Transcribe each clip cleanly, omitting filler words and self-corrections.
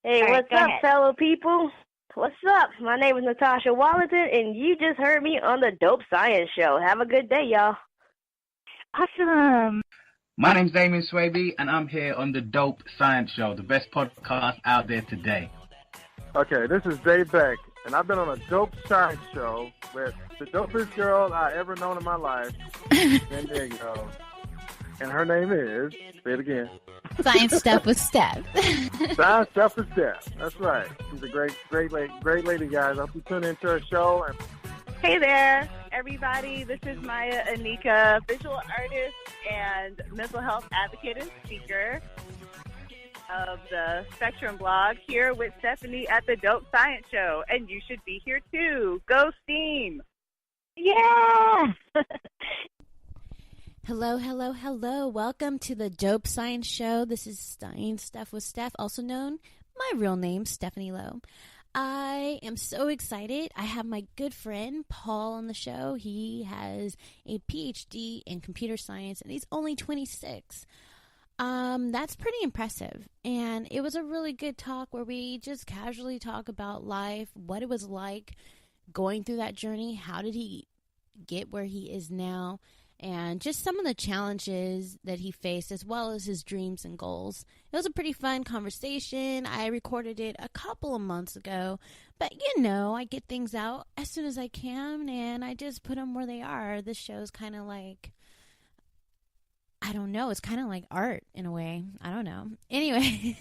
Hey, All right, what's go up, ahead. fellow people? What's up? My name is Natasha Wallington, and you just heard me on the Dope Science Show. Have a good day, y'all. Awesome. My name's Damien Swaby, and I'm here on the Dope Science Show, the best podcast out there today. Okay, this is Dave Beck, and I've been on a Dope Science Show with the dopest girl I ever known in my life, San Diego. And her name is, say it again, Science Stuff with Steph. Science Stuff with Steph. That's right. She's a great lady, guys. I hope you tune into her show. And hey there, everybody. This is Maya Anika, visual artist and mental health advocate and speaker of the Spectrum blog, here with Stephanie at the Dope Science Show. And you should be here too. Go Steam! Yeah. Hello. Welcome to the Dope Science Show. This is Science Stuff with Steph, also known my real name, Stephanie Lowe. I am so excited. I have my good friend Paul on the show. He has a PhD in computer science, and he's only 26. That's pretty impressive. And it was a really good talk where we just casually talk about life, what it was like going through that journey, how did he get where he is now, and just some of the challenges that he faced, as well as his dreams and goals. It was a pretty fun conversation. I recorded it a couple of months ago, but I get things out as soon as I can, and I just put them where they are. This show is kind of like, I don't know, it's kind of like art in a way. I don't know. Anyways,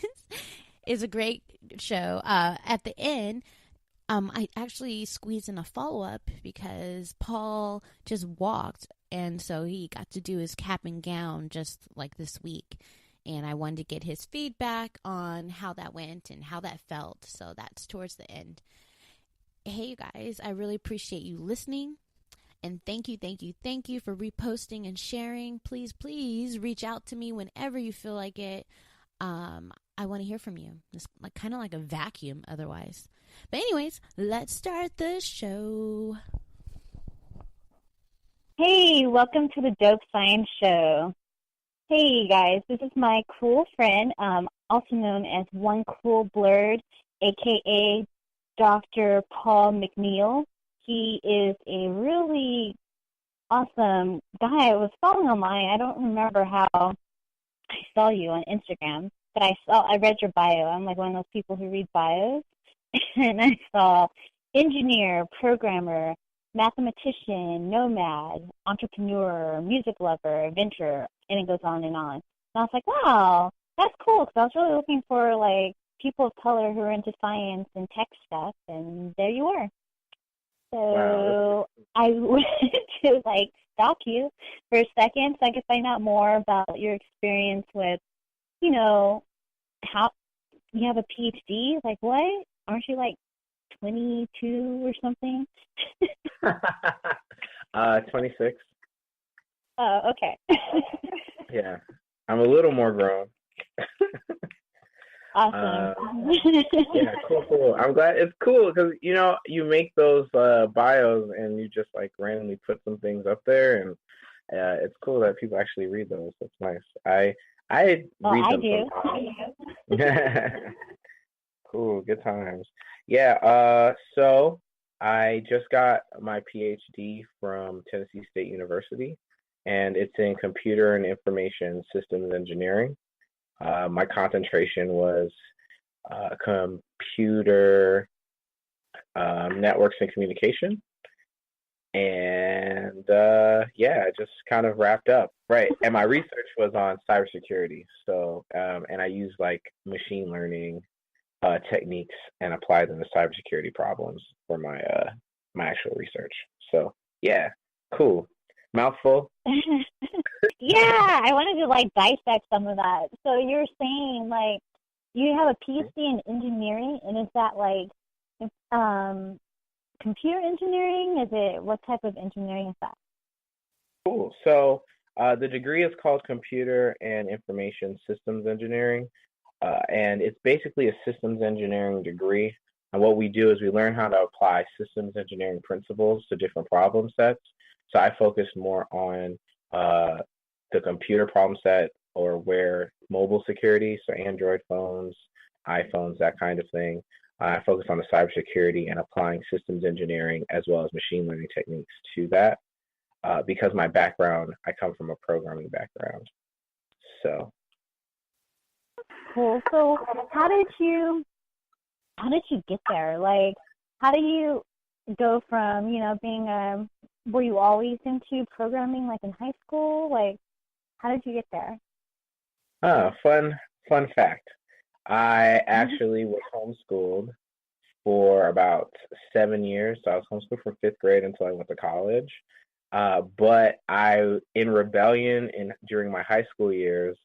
it's a great show. At the end, I actually squeezed in a follow-up because Paul just walked, and so he got to do his cap and gown just like this week. And I wanted to get his feedback on how that went and how that felt. So that's towards the end. Hey, you guys, I really appreciate you listening. And thank you for reposting and sharing. Please reach out to me whenever you feel like it. I want to hear from you. It's kind of like a vacuum otherwise. But anyways, let's start the show. Hey, welcome to the Dope Science Show. Hey, guys, this is my cool friend, also known as Onecoolblerd, a.k.a. Dr. Paul McNeil. He is a really awesome guy. I was following online. I don't remember how I saw you on Instagram, but I read your bio. I'm like one of those people who read bios. And I saw engineer, programmer, mathematician, nomad, entrepreneur, music lover, adventurer, and it goes on. And I was like, wow, that's cool, because I was really looking for, people of color who are into science and tech stuff, and there you are. So wow. I went to, stalk you for a second so I could find out more about your experience with, how you have a PhD. Like, what? Aren't you, 22 or something? 26. Oh, okay. Yeah, I'm a little more grown. Awesome. Yeah, cool. I'm glad it's cool because you make those bios and you just randomly put some things up there, and it's cool that people actually read those. That's nice. I read them do. sometimes. Cool, good times. Yeah, so I just got my PhD from Tennessee State University, and it's in computer and information systems engineering. My concentration was computer networks and communication. And I just kind of wrapped up. Right. And my research was on cybersecurity. So, and I used machine learning techniques and applied them to cybersecurity problems for my my actual research. So yeah, cool. Mouthful. Yeah, I wanted to dissect some of that. So you're saying you have a PhD in engineering, and is that computer engineering? Is it, what type of engineering is that? Cool. So the degree is called Computer and Information Systems Engineering. And it's basically a systems engineering degree. And what we do is we learn how to apply systems engineering principles to different problem sets. So I focus more on the computer problem set, or where mobile security, so Android phones, iPhones, that kind of thing. I focus on the cybersecurity and applying systems engineering as well as machine learning techniques to that. Because my background, I come from a programming background. So Cool. So how did you get there? Like, how do you go from, being were you always into programming like in high school? Like, how did you get there? Fun fact. I actually was homeschooled for about 7 years. So I was homeschooled from 5th grade until I went to college. But in rebellion during my high school years,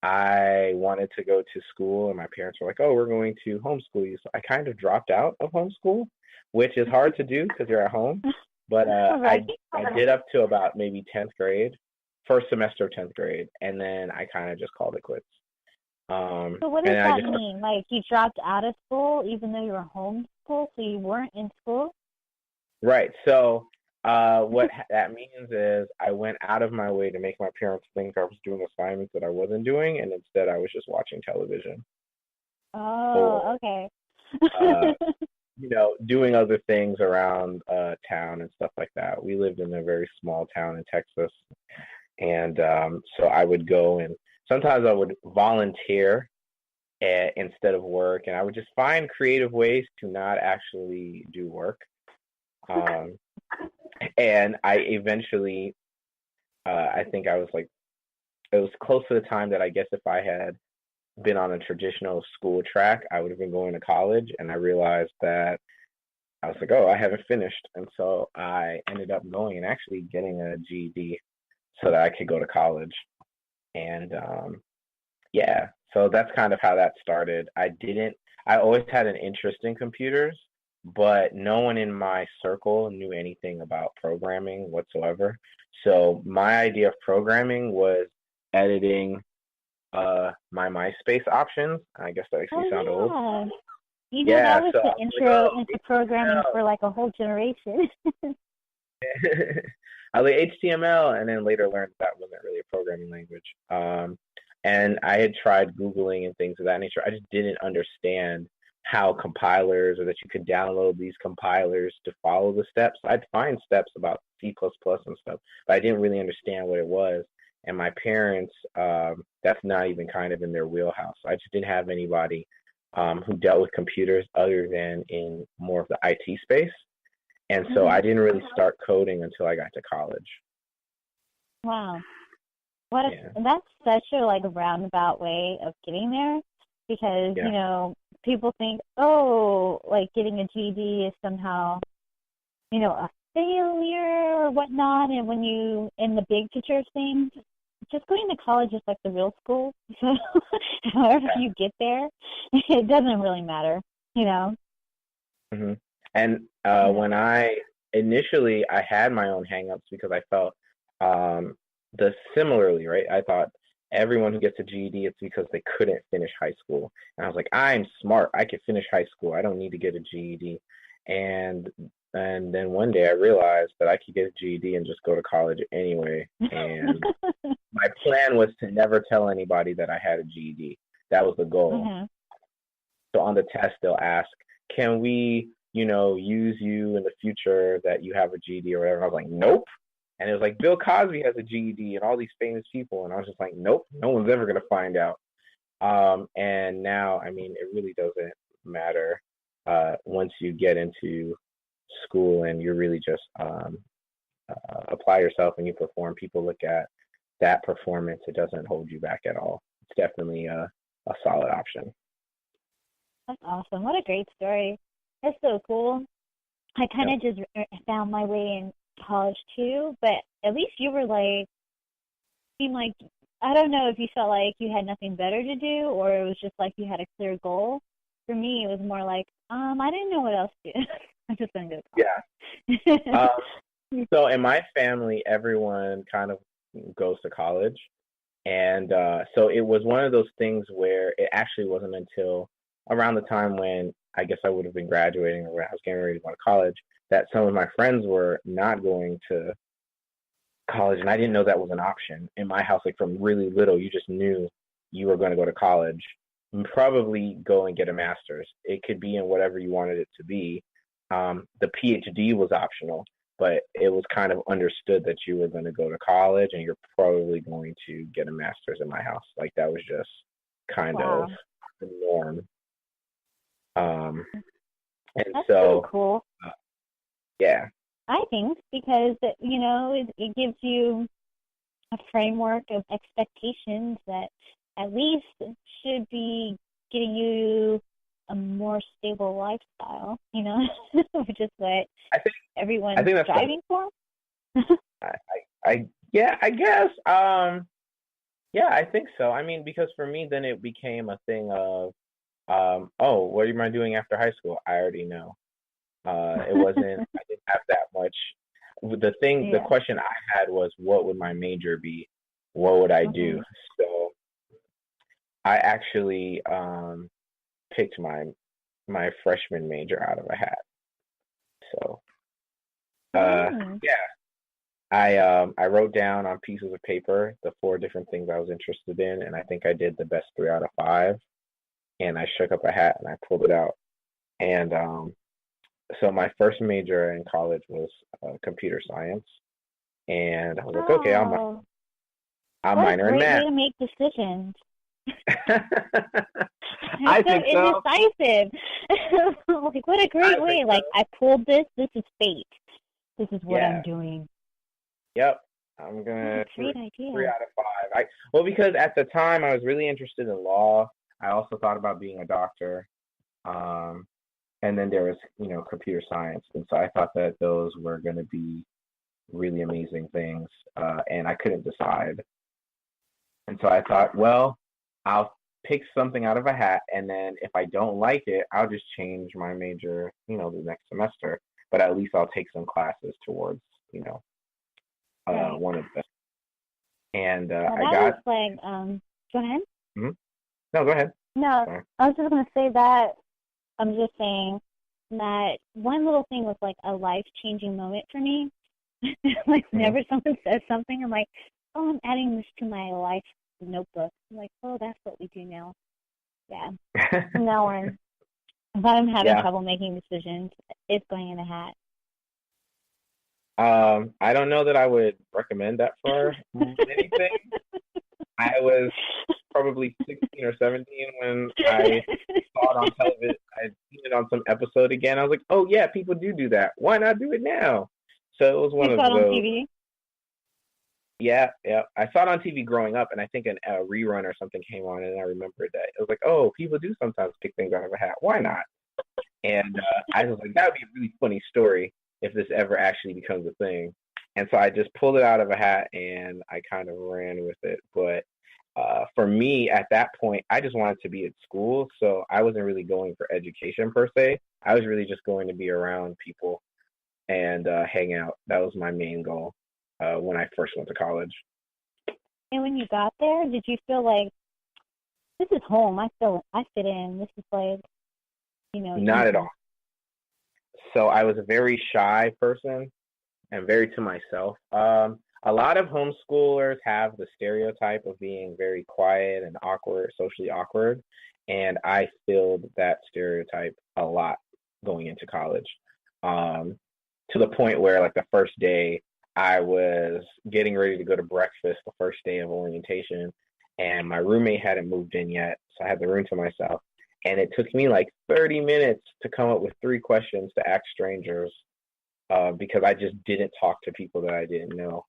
I wanted to go to school, and my parents were like, "Oh, we're going to homeschool you." So I kind of dropped out of homeschool, which is hard to do because you're at home. But Right. I did up to about maybe 10th grade, first semester of 10th grade, and then I kind of just called it quits. So what does that mean? Like, you dropped out of school even though you were homeschooled, so you weren't in school? Right. So what that means is I went out of my way to make my parents think I was doing assignments that I wasn't doing, and instead I was just watching television. Oh, okay. Doing other things around town and stuff like that. We lived in a very small town in Texas, and so I would go, and sometimes I would volunteer instead of work, and I would just find creative ways to not actually do work. And I eventually, I think I was like, it was close to the time that I guess if I had been on a traditional school track, I would have been going to college. And I realized that I was like, oh, I haven't finished. And so I ended up going and actually getting a GED so that I could go to college. And yeah, so that's kind of how that started. I always had an interest in computers, but no one in my circle knew anything about programming whatsoever. So my idea of programming was editing my MySpace options. I guess that makes me sound old. That was the intro into programming for like a whole generation. I like HTML, and then later learned that wasn't really a programming language. And I had tried Googling and things of that nature. I just didn't understand how compilers, or that you could download these compilers to follow the steps. I'd find steps about C++ and stuff, but I didn't really understand what it was. And my parents, that's not even kind of in their wheelhouse. I just didn't have anybody who dealt with computers other than in more of the IT space. And so I didn't really start coding until I got to college. Wow. That's such a roundabout way of getting there, because, people think, oh, like getting a GED is somehow, a failure or whatnot. And when you, in the big picture of things, just going to college is like the real school. So however you get there, it doesn't really matter, Mm-hmm. And when I had my own hangups because I felt similarly, right? I thought everyone who gets a GED, it's because they couldn't finish high school. And I was like, I'm smart. I can finish high school. I don't need to get a GED. And then one day I realized that I could get a GED and just go to college anyway. And my plan was to never tell anybody that I had a GED. That was the goal. Mm-hmm. So on the test, they'll ask, can we, use you in the future that you have a GED or whatever? And I was like, nope. And it was like, Bill Cosby has a GED and all these famous people. And I was just like, nope, no one's ever going to find out. And now, I mean, it really doesn't matter once you get into school and you really just apply yourself and you perform. People look at that performance. It doesn't hold you back at all. It's definitely a solid option. That's awesome. What a great story. That's so cool. I kind of just found my way in college too, but at least you were seemed like, I don't know if you felt like you had nothing better to do or it was just like you had a clear goal. For me, it was more like, I didn't know what else to do. I'm just going to go to college. Yeah. So in my family, everyone kind of goes to college. And so it was one of those things where it actually wasn't until around the time when I guess I would have been graduating or when I was getting ready to go to college that some of my friends were not going to college. And I didn't know that was an option. In my house, from really little, you just knew you were going to go to college. probably go and get a master's. It could be in whatever you wanted it to be. The PhD was optional, but it was kind of understood that you were going to go to college and you're probably going to get a master's in my house. Like that was just kind of the norm. And That's so, pretty cool. Yeah. I think because, you know, it gives you a framework of expectations that at least should be getting you a more stable lifestyle, you know, which is what everyone's striving for. Yeah, I guess. Yeah, I think so. I mean, because for me, then it became a thing of, oh, what am I doing after high school? I already know. It wasn't, I didn't have that much. The question I had was, what would my major be? What would I do? So I actually picked my freshman major out of a hat. So, yeah. I wrote down on pieces of paper the 4 different things I was interested in, and I think I did the best 3 out of 5. And I shook up a hat and I pulled it out. And so my first major in college was computer science, and I was like, okay, I'll minor in math. What a great way to make decisions. I think so. Indecisive. Like, what a great way. Like, I pulled this. This is fate. This is what I'm doing. Yep. I'm going to 3 out of 5. Well, because at the time I was really interested in law. I also thought about being a doctor. And then there was, you know, computer science. And so I thought that those were going to be really amazing things. And I couldn't decide. And so I thought, well, I'll pick something out of a hat. And then if I don't like it, I'll just change my major, you know, the next semester. But at least I'll take some classes towards, you know, one of them. And I got. Go ahead. Mm-hmm. No, go ahead. No, sorry. I was just going to say that. I'm just saying that one little thing was like a life-changing moment for me. Like whenever someone says something, I'm like, oh, I'm adding this to my life notebook. I'm like, oh, that's what we do now. Yeah. From now on, if I'm having trouble making decisions, it's going in a hat. I don't know that I would recommend that for anything. I was probably 16 or 17 when I saw it on television. I'd seen it on some episode again. I was like, oh, yeah, people do that. Why not do it now? So it was one of those. You saw it on TV? Yeah. I saw it on TV growing up, and I think a rerun or something came on, and I remembered that. It was like, oh, people do sometimes pick things out of a hat. Why not? And I was like, that would be a really funny story if this ever actually becomes a thing. And so I just pulled it out of a hat, and I kind of ran with it. But for me, at that point, I just wanted to be at school, so I wasn't really going for education per se. I was really just going to be around people and hang out. That was my main goal when I first went to college. And when you got there, did you feel like, this is home, I fit in, this is like, you know? Not at all. So I was a very shy person and very to myself. A lot of homeschoolers have the stereotype of being very quiet and awkward, socially awkward, and I filled that stereotype a lot going into college, to the point where, like, the first day I was getting ready to go to breakfast the first day of orientation, and my roommate hadn't moved in yet, so I had the room to myself, and it took me like 30 minutes to come up with 3 questions to ask strangers, because I just didn't talk to people that I didn't know.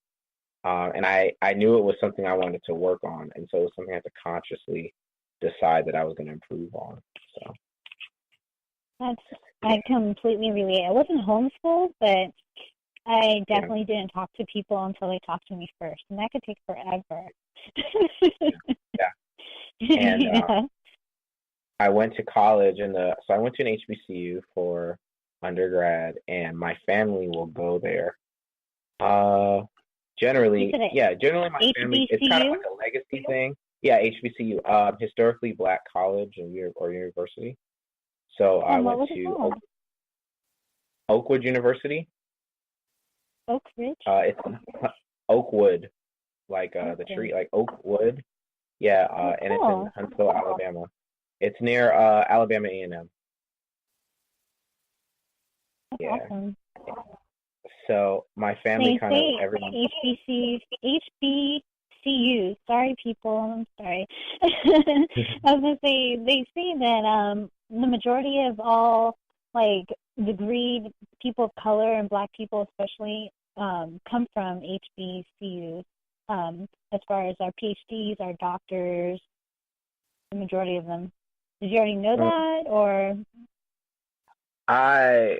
And I knew it was something I wanted to work on. And so it was something I had to consciously decide that I was going to improve on. So I completely relate. I wasn't homeschooled, but I definitely didn't talk to people until they talked to me first. And that could take forever. Yeah. And I went to college, so I went to an HBCU for undergrad, and my family will go there. Generally my family, it's kind of like a legacy thing. Yeah, HBCU, historically Black college or university. So I went to Oakwood University. Oak Ridge? It's Oakwood, like the tree, like Oakwood. Yeah, and it's in Huntsville, Alabama. It's near Alabama A&M. That's Yeah. awesome. So my family kind of everyone. HBCU. Sorry, people. I'm sorry. I was gonna say they say that the majority of all like degreed people of color and Black people especially come from HBCUs. As far as our PhDs, our doctors, the majority of them. Did you already know that, or? I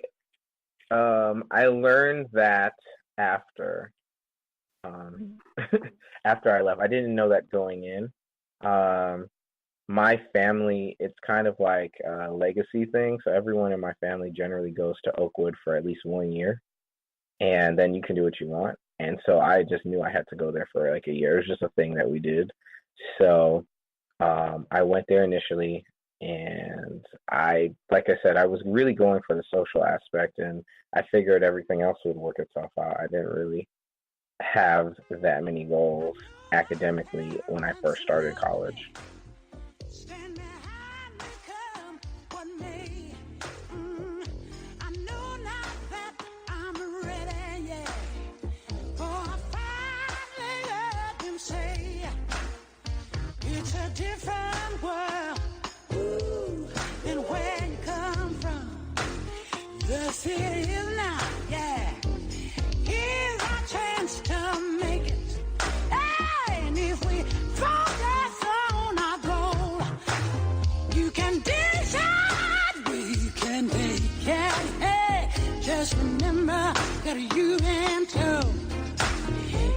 learned that after after I left. I didn't know that going in. My family, it's kind of like a legacy thing. So everyone in my family generally goes to Oakwood for at least 1 year, and then you can do what you want. And so I just knew I had to go there for like a year. It was just a thing that we did. So I went there initially, and like I said, I was really going for the social aspect, and I figured everything else would work itself out. I didn't really have that many goals academically when I first started college. Different world, ooh, and where you come from. The city is now, yeah. Here's our chance to make it. Hey, and if we focus on our goal, you can decide, we can take it. Hey, just remember that you and too.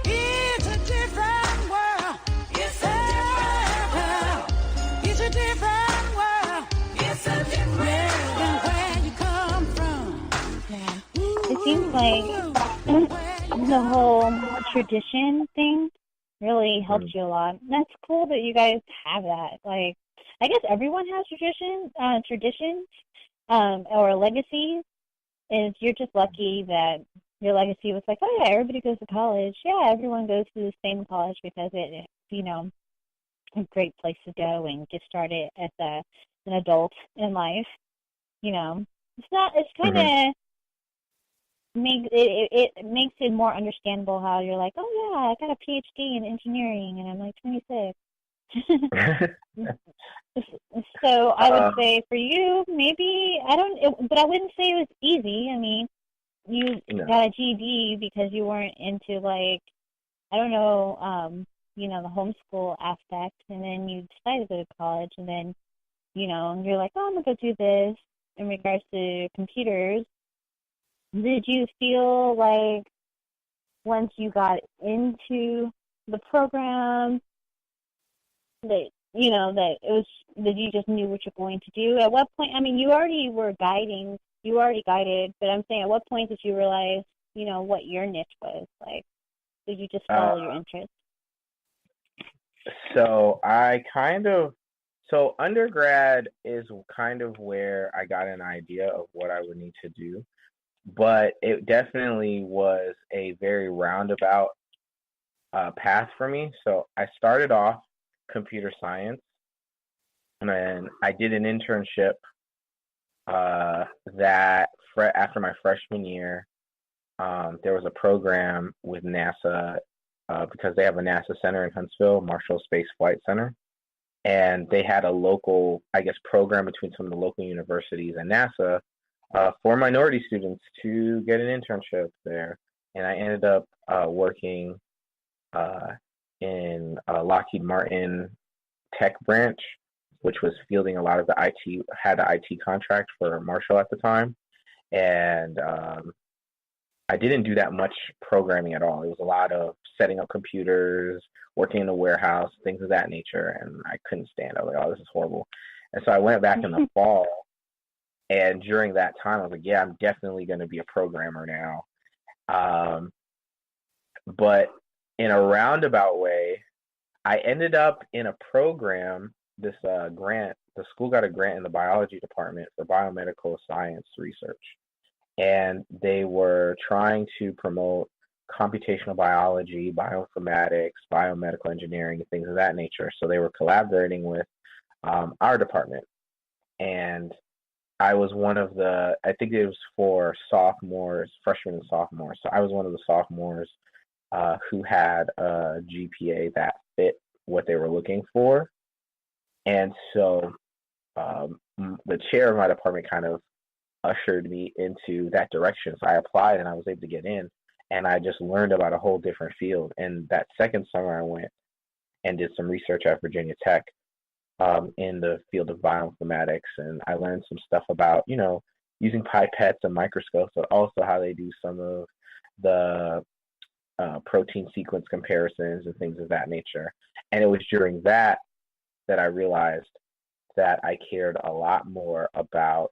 It's a different world. It's a different world. It's a different world. And where you come from. Yeah. It seems like the whole tradition thing really helps you a lot. That's cool that you guys have that. Like, I guess everyone has traditions, or legacies. And you're just lucky that your legacy was like, oh yeah, everybody goes to college. Yeah, everyone goes to the same college because it, a great place to go and get started as an adult in life. It's kind of it makes it more understandable how you're like, oh yeah, I got a PhD in engineering and I'm like 26. So I would say for you, maybe but I wouldn't say it was easy. I mean, you got a GED because you weren't into like, I don't know, the homeschool aspect, and then you decided to go to college, and then, you're like, oh, I'm going to go do this in regards to computers. Did you feel like once you got into the program that, that it was, that you just knew what you're going to do? At what point, I mean, you already guided, but I'm saying at what point did you realize, what your niche was? Like, did you just follow your interest? So undergrad is kind of where I got an idea of what I would need to do, but it definitely was a very roundabout path for me. So I started off computer science, and then I did an internship after my freshman year. There was a program with NASA because they have a NASA center in Huntsville, Marshall Space Flight Center, and they had a local, program between some of the local universities and NASA for minority students to get an internship there. And I ended up working in Lockheed Martin tech branch, which was fielding a lot of the IT, had the IT contract for Marshall at the time. And I didn't do that much programming at all. It was a lot of setting up computers, working in the warehouse, things of that nature, and I couldn't stand it. I was like, oh, this is horrible. And so I went back in the fall, and during that time, I was like, yeah, I'm definitely going to be a programmer now. But in a roundabout way, I ended up in a program, this grant. The school got a grant in the biology department for biomedical science research. And they were trying to promote computational biology, bioinformatics, biomedical engineering, things of that nature. So they were collaborating with our department. And I was one of I think it was for sophomores, freshmen and sophomores. So I was one of the sophomores who had a GPA that fit what they were looking for. And so the chair of my department kind of ushered me into that direction. So I applied and I was able to get in, and I just learned about a whole different field. And that second summer I went and did some research at Virginia Tech in the field of bioinformatics, and I learned some stuff about, using pipettes and microscopes, but also how they do some of the protein sequence comparisons and things of that nature. And it was during that I realized that I cared a lot more about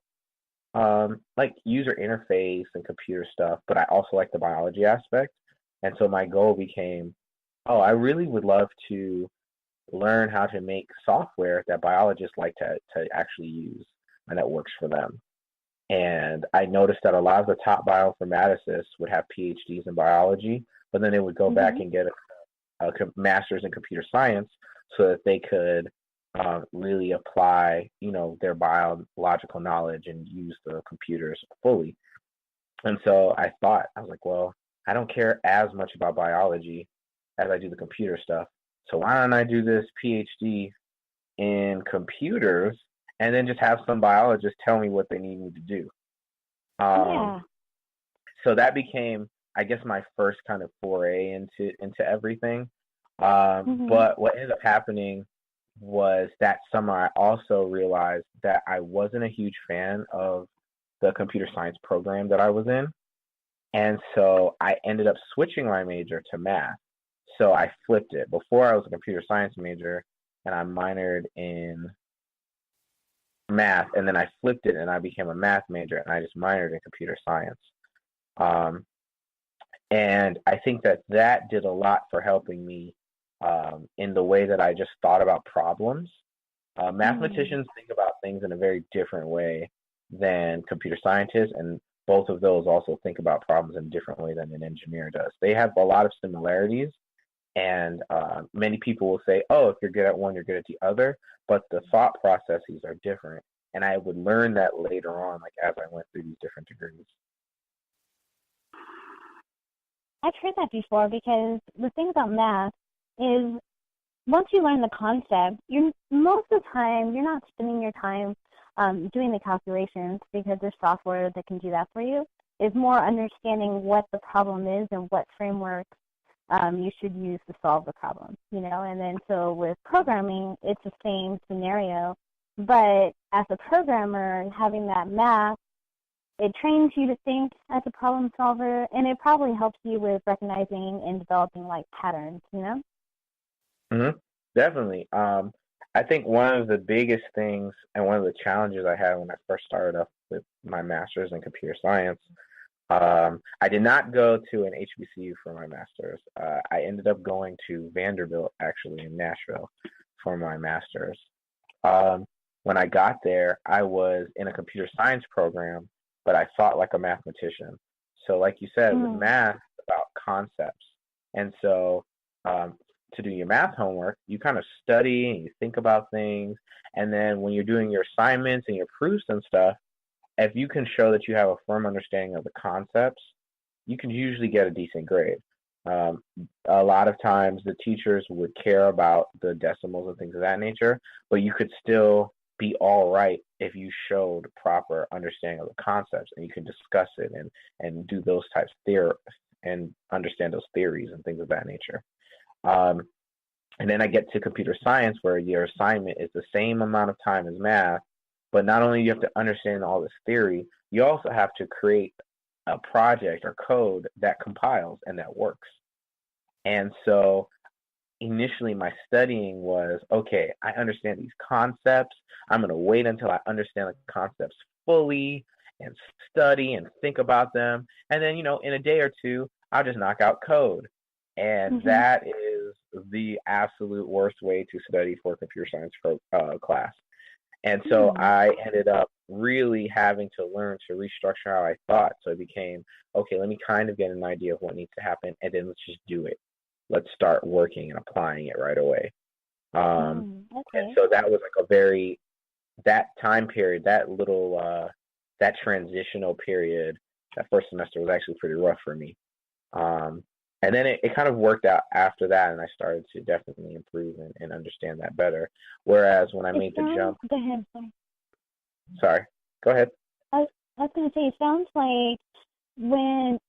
like user interface and computer stuff, but I also like the biology aspect. And so my goal became, I really would love to learn how to make software that biologists like to actually use and that works for them. And I noticed that a lot of the top bioinformaticists would have PhDs in biology, but then they would go back and get a master's in computer science so that they could really apply, their biological knowledge and use the computers fully. And so I was like, well, I don't care as much about biology as I do the computer stuff. So why don't I do this PhD in computers and then just have some biologists tell me what they need me to do? So that became, I guess, my first kind of foray into everything. But what ended up happening was that summer I also realized that I wasn't a huge fan of the computer science program that I was in. And so I ended up switching my major to math. So I flipped it. Before I was a computer science major and I minored in math, and then I flipped it and I became a math major and I just minored in computer science. And I think that did a lot for helping me in the way that I just thought about problems. Mathematicians think about things in a very different way than computer scientists, and both of those also think about problems in a different way than an engineer does. They have a lot of similarities, and many people will say, if you're good at one, you're good at the other, but the thought processes are different. And I would learn that later on, like as I went through these different degrees. I've heard that before, because the thing about math is once you learn the concept, most of the time you're not spending your time doing the calculations, because there's software that can do that for you. It's more understanding what the problem is and what frameworks you should use to solve the problem, And then so with programming, it's the same scenario. But as a programmer, having that math, it trains you to think as a problem solver, and it probably helps you with recognizing and developing like patterns, Definitely. I think one of the biggest things and one of the challenges I had when I first started off with my master's in computer science, I did not go to an HBCU for my master's. I ended up going to Vanderbilt, actually, in Nashville for my master's. When I got there, I was in a computer science program, but I thought like a mathematician. So like you said, with math, it's about concepts. And so to do your math homework, you kind of study and you think about things. And then when you're doing your assignments and your proofs and stuff, if you can show that you have a firm understanding of the concepts, you can usually get a decent grade. A lot of times the teachers would care about the decimals and things of that nature, but you could still be all right if you showed proper understanding of the concepts and you can discuss it and do those types of theory and understand those theories and things of that nature. And then I get to computer science, where your assignment is the same amount of time as math, but not only do you have to understand all this theory, you also have to create a project or code that compiles and that works. And so initially my studying was, okay, I understand these concepts. I'm going to wait until I understand the concepts fully and study and think about them. And then, in a day or two, I'll just knock out code. And that is the absolute worst way to study for a computer science class. And so I ended up really having to learn to restructure how I thought. So it became, okay, let me kind of get an idea of what needs to happen, and then let's just do it. Let's start working and applying it right away. Okay. And so that was like that time period, that little, that transitional period, that first semester was actually pretty rough for me. And then it kind of worked out after that, and I started to definitely improve and understand that better. Whereas when I made the jump, Go ahead. Sorry. sorry, go ahead. I was going to say, it sounds like when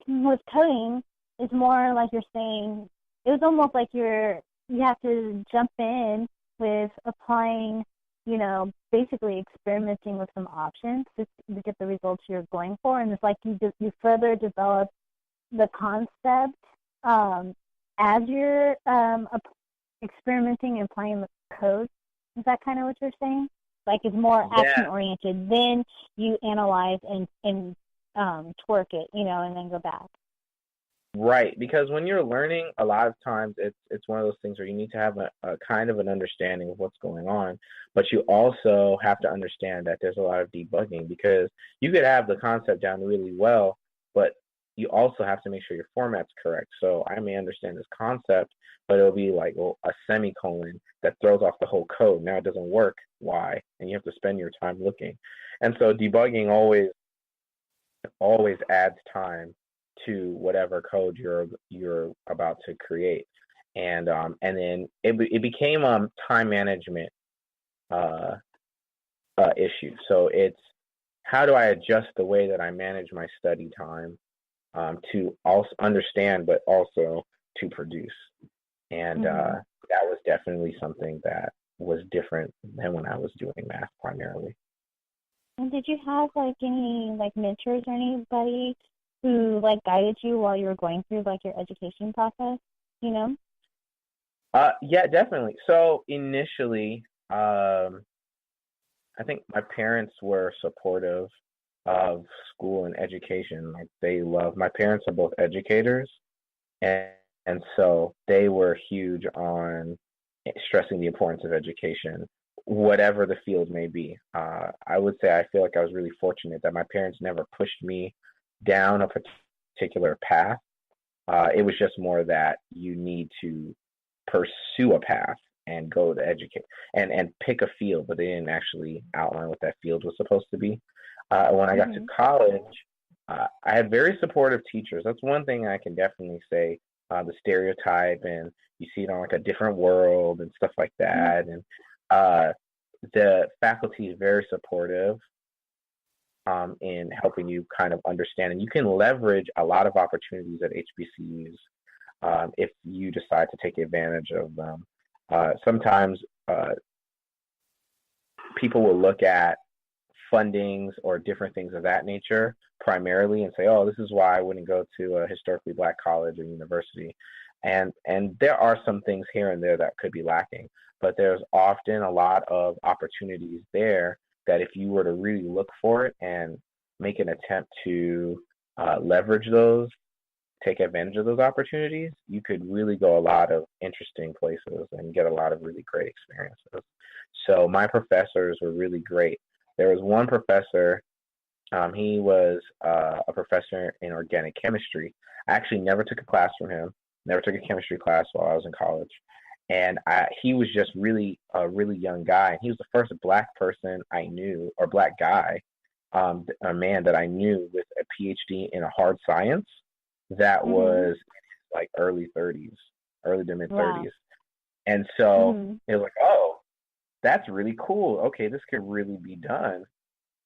with coding, it's more like you're saying, it was almost like you have to jump in with applying, basically experimenting with some options to get the results you're going for. And it's like you further develop the concept as you're experimenting and applying the code. Is that kind of what you're saying? Like it's more action oriented. Then you analyze and twerk it, and then go back. Right, because when you're learning, a lot of times it's one of those things where you need to have a kind of an understanding of what's going on, but you also have to understand that there's a lot of debugging, because you could have the concept down really well, but you also have to make sure your format's correct. So I may understand this concept, but it'll be like a semicolon that throws off the whole code. Now it doesn't work. Why? And you have to spend your time looking. And so debugging always adds time to whatever code you're about to create, and then it became time management issue. So it's, how do I adjust the way that I manage my study time to also understand, but also to produce, and that was definitely something that was different than when I was doing math primarily. And did you have any mentors or anybody who guided you while you were going through your education process? Yeah, definitely. So initially, I think my parents were supportive of school and education. My parents are both educators, and so they were huge on stressing the importance of education, whatever the field may be. I would say I feel like I was really fortunate that my parents never pushed me down a particular path. It was just more that you need to pursue a path and go to educate and pick a field, but they didn't actually outline what that field was supposed to be. When I got to college, I had very supportive teachers. That's one thing I can definitely say. The stereotype, and you see it on A Different World and stuff like that. And the faculty is very supportive in helping you kind of understand, and you can leverage a lot of opportunities at HBCUs if you decide to take advantage of them. Sometimes people will look at fundings or different things of that nature primarily and say, oh, this is why I wouldn't go to a historically Black college or university. And there are some things here and there that could be lacking, but there's often a lot of opportunities there that if you were to really look for it and make an attempt to leverage those, take advantage of those opportunities, you could really go a lot of interesting places and get a lot of really great experiences. So my professors were really great. There was one professor, he was a professor in organic chemistry. I actually never took a class from him, never took a chemistry class while I was in college. And he was just really a really young guy. He was the first Black person I knew, or Black guy, a man that I knew with a PhD in a hard science that was in his early 30s, early to mid 30s. Wow. And so it was like, oh, that's really cool. Okay, this could really be done.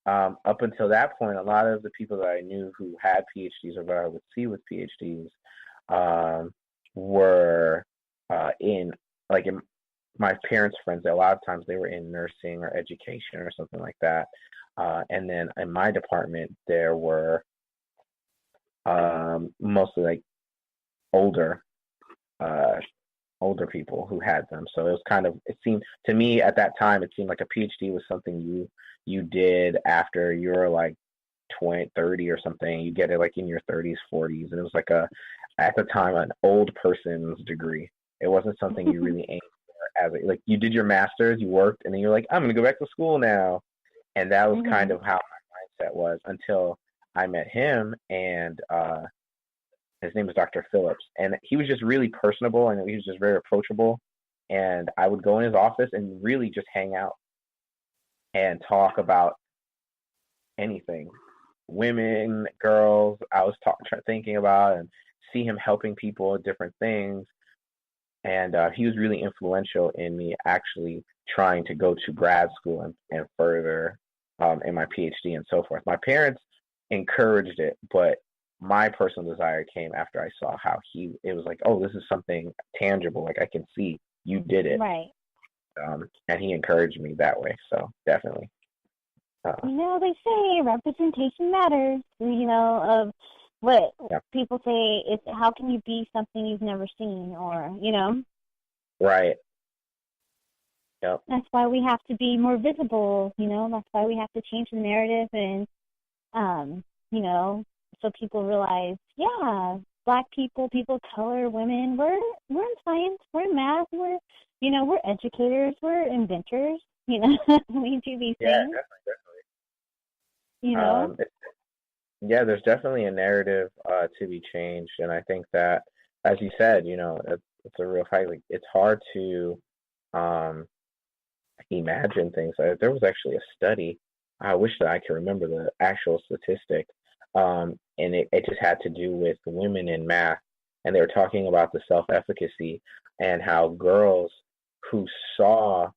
Up until that point, a lot of the people that I knew who had PhDs or that I would see with PhDs were in my parents' friends. A lot of times they were in nursing or education or something like that. And then in my department, there were mostly older people who had them. So it was it seemed to me at that time, it seemed like a PhD was something you did after you were 20, 30 or something. You get it in your 30s, 40s. And it was at the time, an old person's degree. It wasn't something you really aimed for as you did your master's, you worked, and then you're like, I'm going to go back to school now. And that was kind of how my mindset was until I met him, and his name was Dr. Phillips, and he was just really personable, and he was just very approachable. And I would go in his office and really just hang out and talk about anything, women, girls. I was thinking about and see him helping people with different things. And he was really influential in me actually trying to go to grad school and further in my PhD and so forth. My parents encouraged it, but my personal desire came after I saw how it was like, oh, this is something tangible. Like I can see you did it. Right. And he encouraged me that way. So definitely. They say representation matters, of what people say is how can you be something you've never seen or, Right. Yep. That's why we have to be more visible, that's why we have to change the narrative and, so people realize, Black people, people of color, women, we're in science, we're in math, we're educators, we're inventors, we do these things. Definitely. There's definitely a narrative to be changed, and I think that, as you said, it's a real fact. Like it's hard to imagine things. There was actually a study. I wish that I could remember the actual statistic, and it just had to do with women in math, and they were talking about the self-efficacy and how girls who saw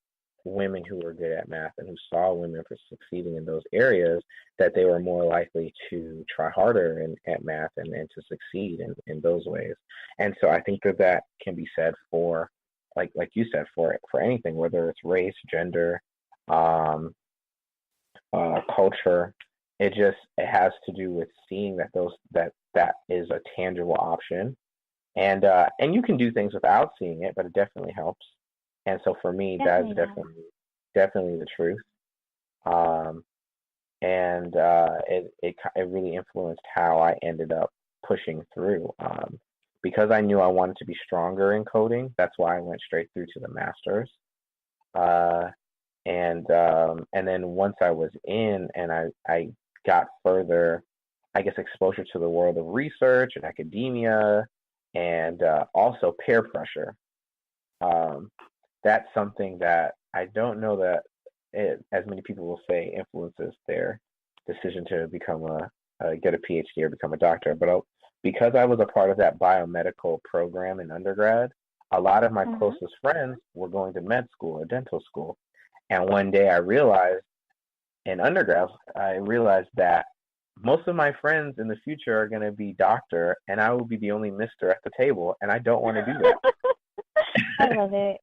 women who were good at math and who saw women for succeeding in those areas, that they were more likely to try harder at math and to succeed in those ways. And so I think that can be said for, like you said, for anything, whether it's race, gender, culture. It has to do with seeing that is a tangible option, and you can do things without seeing it, but it definitely helps. And so for me, that's definitely the truth. It really influenced how I ended up pushing through. Because I knew I wanted to be stronger in coding, that's why I went straight through to the master's. And then once I was in and I got further, I guess, exposure to the world of research and academia and also peer pressure. That's something that I don't know that as many people will say influences their decision to get a PhD or become a doctor. But because I was a part of that biomedical program in undergrad, a lot of my closest friends were going to med school or dental school. And one day I realized that most of my friends in the future are going to be doctor, and I will be the only mister at the table, and I don't want to do that. I love it.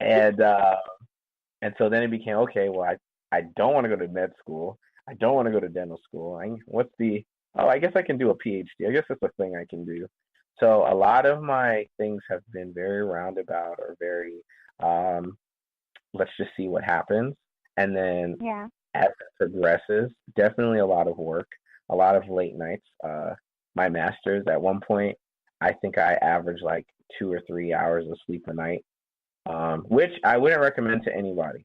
And so then it became, okay, well, I don't want to go to med school. I don't want to go to dental school. I guess I can do a PhD. I guess that's a thing I can do. So a lot of my things have been very roundabout or very, let's just see what happens. And then as it progresses, definitely a lot of work, a lot of late nights. My master's, at one point, I think I averaged like 2 or 3 hours of sleep a night. Which I wouldn't recommend to anybody,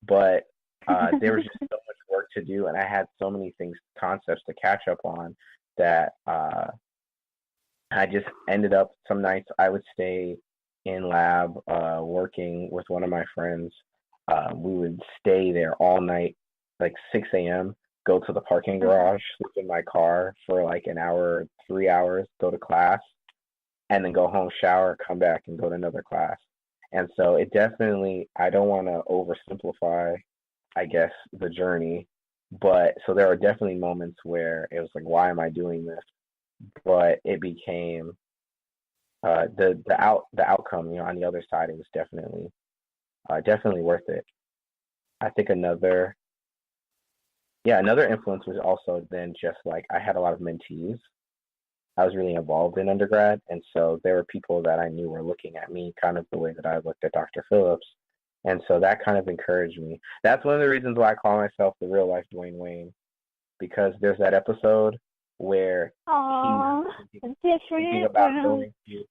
but there was just so much work to do, and I had so many concepts to catch up on that I just ended up, some nights I would stay in lab working with one of my friends. We would stay there all night, like 6 a.m., go to the parking garage, sleep in my car for like an hour, 3 hours, go to class, and then go home, shower, come back, and go to another class. And so it definitely, I don't want to oversimplify, I guess, the journey. But so there are definitely moments where it was like, why am I doing this? But it became the outcome, on the other side, it was definitely worth it. I think another influence was also then just like I had a lot of mentees. I was really involved in undergrad, and so there were people that I knew were looking at me kind of the way that I looked at Dr. Phillips, and so that kind of encouraged me. That's one of the reasons why I call myself the real life Dwayne Wayne, because there's that episode where he's thinking about going he's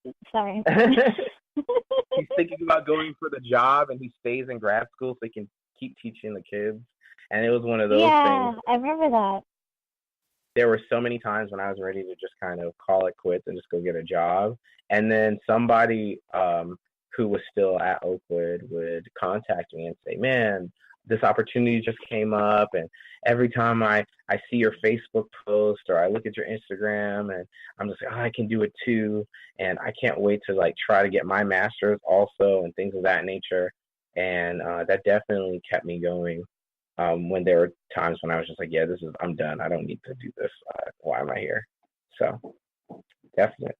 thinking about going for the job, and he stays in grad school so he can keep teaching the kids, and it was one of those things. Yeah, I remember that. There were so many times when I was ready to just kind of call it quits and just go get a job. And then somebody who was still at Oakwood would contact me and say, man, this opportunity just came up, and every time I see your Facebook post or I look at your Instagram, and I'm just like, oh, I can do it too, and I can't wait to like try to get my master's also and things of that nature. And that definitely kept me going when there were times when I was just like, yeah, I'm done. I don't need to do this. Why am I here? So definitely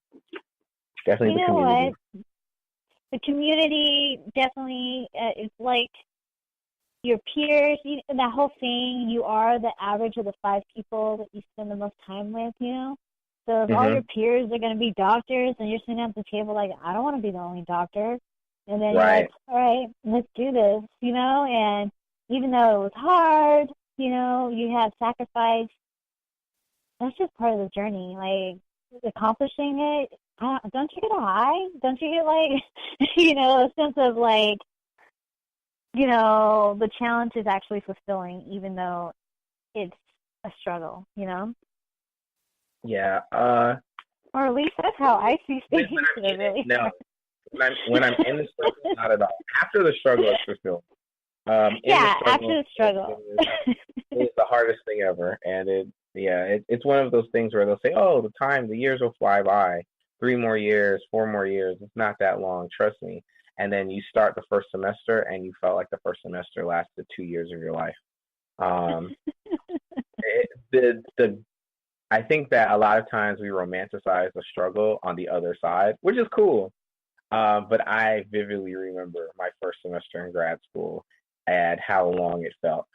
You the know community. what? The community definitely is like your peers. That whole thing, you are the average of the 5 people that you spend the most time with, you know? So if all your peers are going to be doctors and you're sitting at the table like, I don't want to be the only doctor. And then you're like, all right, let's do this, you know? And even though it was hard, you know, you had sacrifice, that's just part of the journey. Like, accomplishing it, don't you get a high? Don't you get, like, you know, a sense of, like, you know, the challenge is actually fulfilling, even though it's a struggle, you know? Yeah. Or at least that's how I see things. No. When I'm in the struggle, not at all. After the struggle, it's fulfilling. After the struggle. It's the hardest thing ever. And it's one of those things where they'll say, oh, the years will fly by. 3 more years, 4 more years. It's not that long. Trust me. And then you start the first semester and you felt like the first semester lasted 2 years of your life. I think that a lot of times we romanticize the struggle on the other side, which is cool. But I vividly remember my first semester in grad school and how long it felt.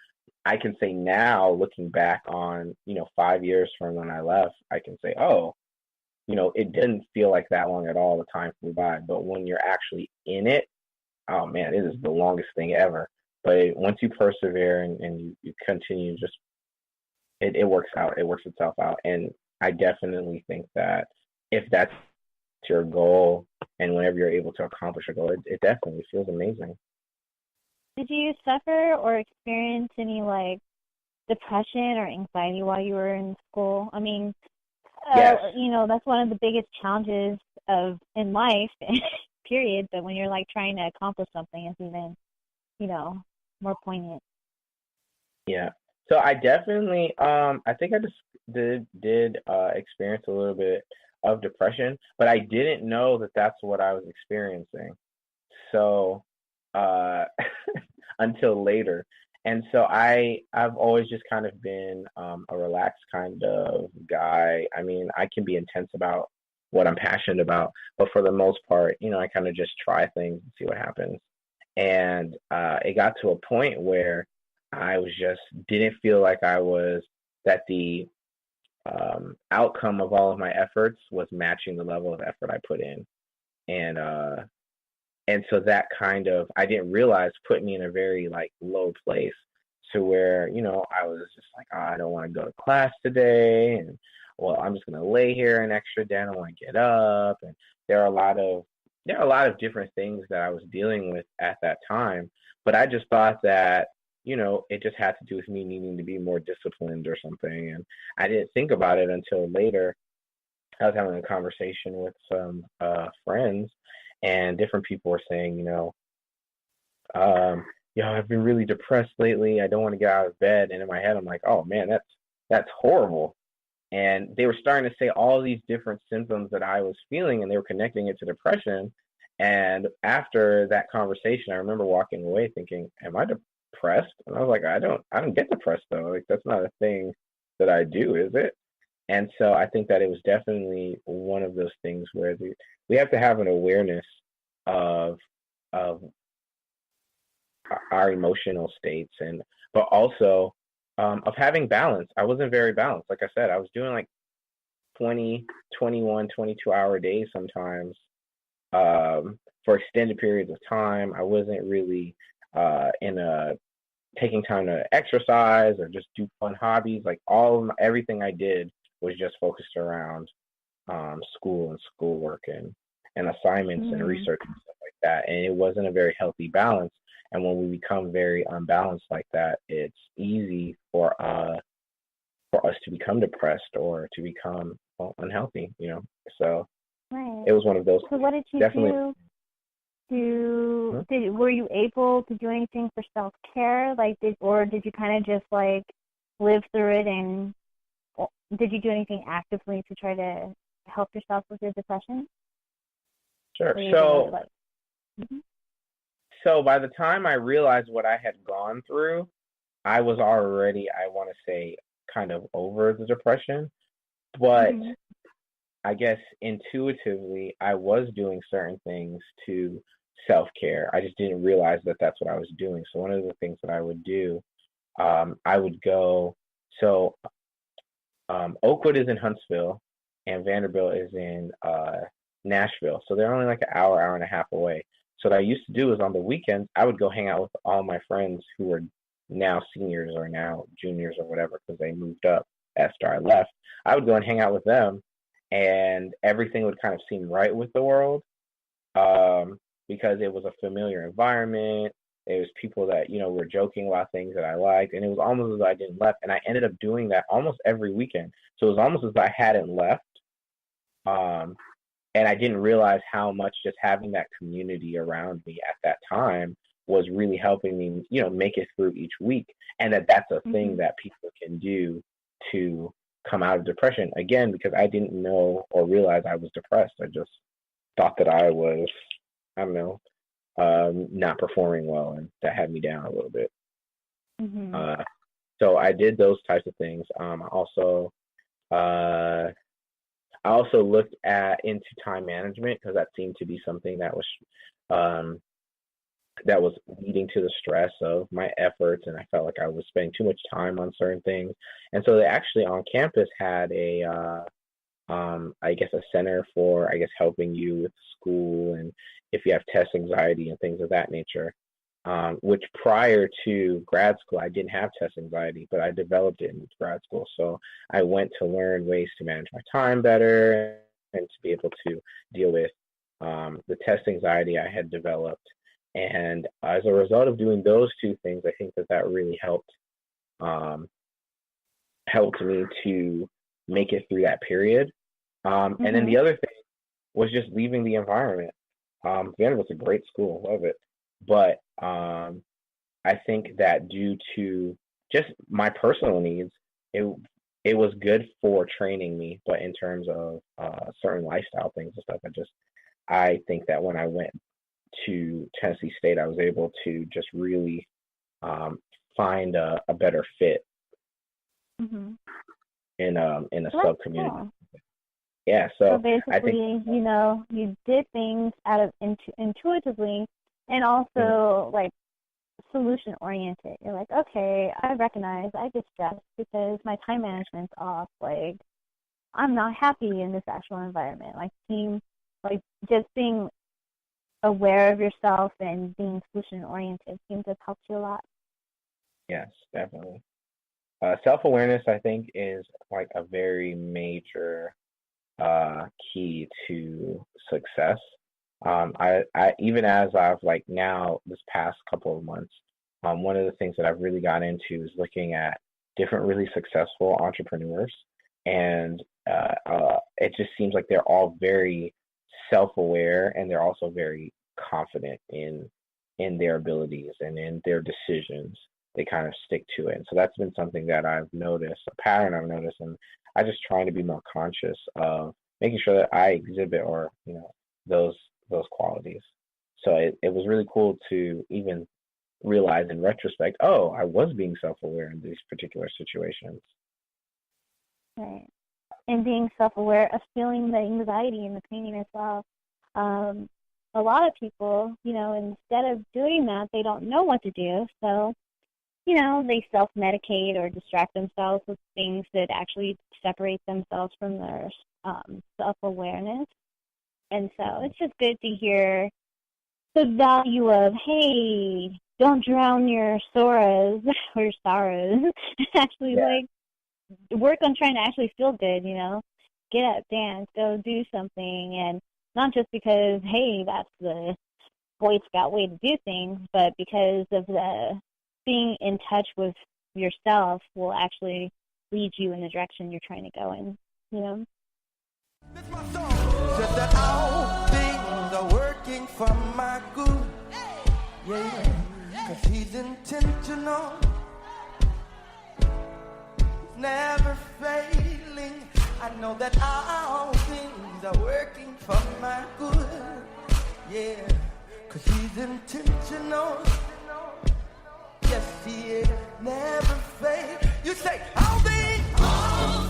I can say now, looking back on, 5 years from when I left, I can say, oh, it didn't feel like that long at all. The time flew by. But when you're actually in it, oh man, it is the longest thing ever. But once you persevere and you continue, just it works out. It works itself out. And I definitely think that if that's your goal and whenever you're able to accomplish a goal, it definitely feels amazing. Did you suffer or experience any like depression or anxiety while you were in school? I mean, yes. That's one of the biggest challenges in life, period. But when you're like trying to accomplish something, it's even, more poignant. Yeah. So I definitely, I think I just did experience a little bit of depression, but I didn't know that that's what I was experiencing. So until later. And so I've always just kind of been a relaxed kind of guy. I mean, I can be intense about what I'm passionate about, but for the most part, I kind of just try things and see what happens. And it got to a point where I was just didn't feel like that the outcome of all of my efforts was matching the level of effort I put in. And so that kind of, I didn't realize, put me in a very like low place to where, I was just like, oh, I don't want to go to class today. And well, I'm just going to lay here an extra day. I don't want to get up. And there are a lot of different things that I was dealing with at that time. But I just thought that, it just had to do with me needing to be more disciplined or something. And I didn't think about it until later. I was having a conversation with some friends, and different people were saying, I've been really depressed lately. I don't want to get out of bed. And in my head, I'm like, oh man, that's horrible. And they were starting to say all these different symptoms that I was feeling, and they were connecting it to depression. And after that conversation, I remember walking away thinking, am I depressed? And I was like, I don't get depressed though. Like, that's not a thing that I do, is it? And so I think that it was definitely one of those things where we have to have an awareness of our emotional states, but also of having balance. I wasn't very balanced. Like I said, I was doing like 20, 21, 22-hour days sometimes for extended periods of time. I wasn't really taking time to exercise or just do fun hobbies. Like everything I did was just focused around school and schoolwork and assignments and research and stuff like that. And it wasn't a very healthy balance. And when we become very unbalanced like that, it's easy for us to become depressed or to become unhealthy, So right. It was one of those. So what did you definitely do? were you able to do anything for self-care? Or did you kind of just like live through it, and did you do anything actively to try to help yourself with your depression? Sure. So by the time I realized what I had gone through, I was already, I want to say, kind of over the depression. But I guess intuitively, I was doing certain things to self-care. I just didn't realize that that's what I was doing. So one of the things that I would do, I would go, so Oakwood is in Huntsville and Vanderbilt is in Nashville. So they're only like an hour and a half away. So what I used to do is on the weekends, I would go hang out with all my friends who were now seniors or now juniors or whatever, because they moved up after I left. I would go and hang out with them, and everything would kind of seem right with the world, because it was a familiar environment. It was people that, were joking about things that I liked, and it was almost as though I didn't left. And I ended up doing that almost every weekend. So it was almost as though I hadn't left. And I didn't realize how much just having that community around me at that time was really helping me, make it through each week. And that's a thing that people can do to come out of depression. Again, because I didn't know or realize I was depressed. I just thought that I was, I don't know, not performing well, and that had me down a little bit. So I did those types of things. I also looked into time management, because that seemed to be something that was leading to the stress of my efforts, and I felt like I was spending too much time on certain things. And so they actually on campus had a center for, helping you with school, and if you have test anxiety and things of that nature, which prior to grad school, I didn't have test anxiety, but I developed it in grad school. So I went to learn ways to manage my time better and to be able to deal with the test anxiety I had developed. And as a result of doing those two things, I think that really helped me to make it through that period. And then the other thing was just leaving the environment. Vanderbilt's a great school, love it. But I think that due to just my personal needs, it was good for training me. But in terms of certain lifestyle things and stuff, I think that when I went to Tennessee State, I was able to just really find a better fit in a sub community. Cool. Yeah, so basically, I think, you did things out of intuitively, and also like solution oriented. You're like, okay, I recognize I get stressed because my time management's off. Like, I'm not happy in this actual environment. Just being aware of yourself and being solution oriented seems to help you a lot. Yes, definitely. Self-awareness, I think, is like a very major key to success. I even as I've now this past couple of months, one of the things that I've really got into is looking at different really successful entrepreneurs, and it just seems like they're all very self-aware, and they're also very confident in their abilities and in their decisions. They kind of stick to it. And so that's been something that I've noticed, a pattern I've noticed, and I just trying to be more conscious of making sure that I exhibit those qualities. So it was really cool to even realize in retrospect, oh, I was being self-aware in these particular situations. Right. And being self-aware of feeling the anxiety and the pain as well. A lot of people, instead of doing that, they don't know what to do. So, they self-medicate or distract themselves with things that actually separate themselves from their self-awareness. And so it's just good to hear the value of, hey, don't drown your sorrows or sorrows. Actually, work on trying to actually feel good, Get up, dance, go do something. And not just because, hey, that's the Boy Scout way to do things, but because of the being in touch with yourself will actually lead you in the direction you're trying to go in, Just that all things are working for my good. Yeah, 'cause he's intentional, never failing. I know that all things are working for my good. Yeah, 'cause he's intentional. Yes, he is, never fail. You say all things are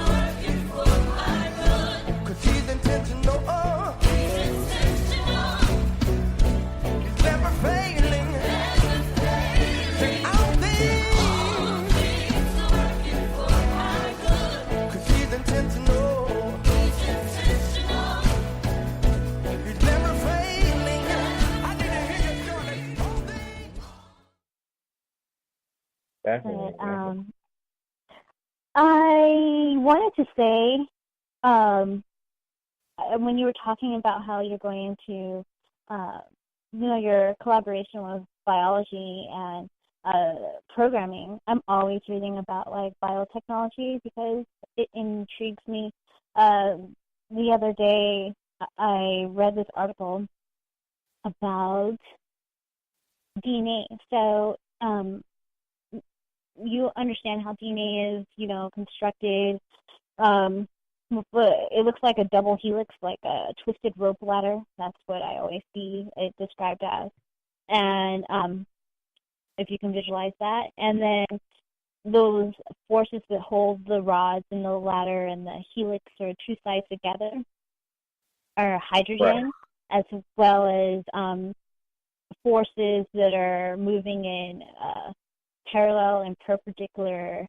working for my good. 'Cause he's intentional. He's intentional. He's never failing. Never failing. Say all things are working for my good. 'Cause he's intentional. He's intentional. He's never failing. I need to hear you doing it. All things. Definitely. But, I wanted to say, when you were talking about how you're going into, your collaboration with biology and programming, I'm always reading about like biotechnology because it intrigues me. The other day, I read this article about DNA. So, you understand how DNA is, constructed. But it looks like a double helix, like a twisted rope ladder. That's what I always see it described as. And if you can visualize that. And then those forces that hold the rods and the ladder and the helix or two sides together are hydrogen, as well as forces that are moving in parallel and perpendicular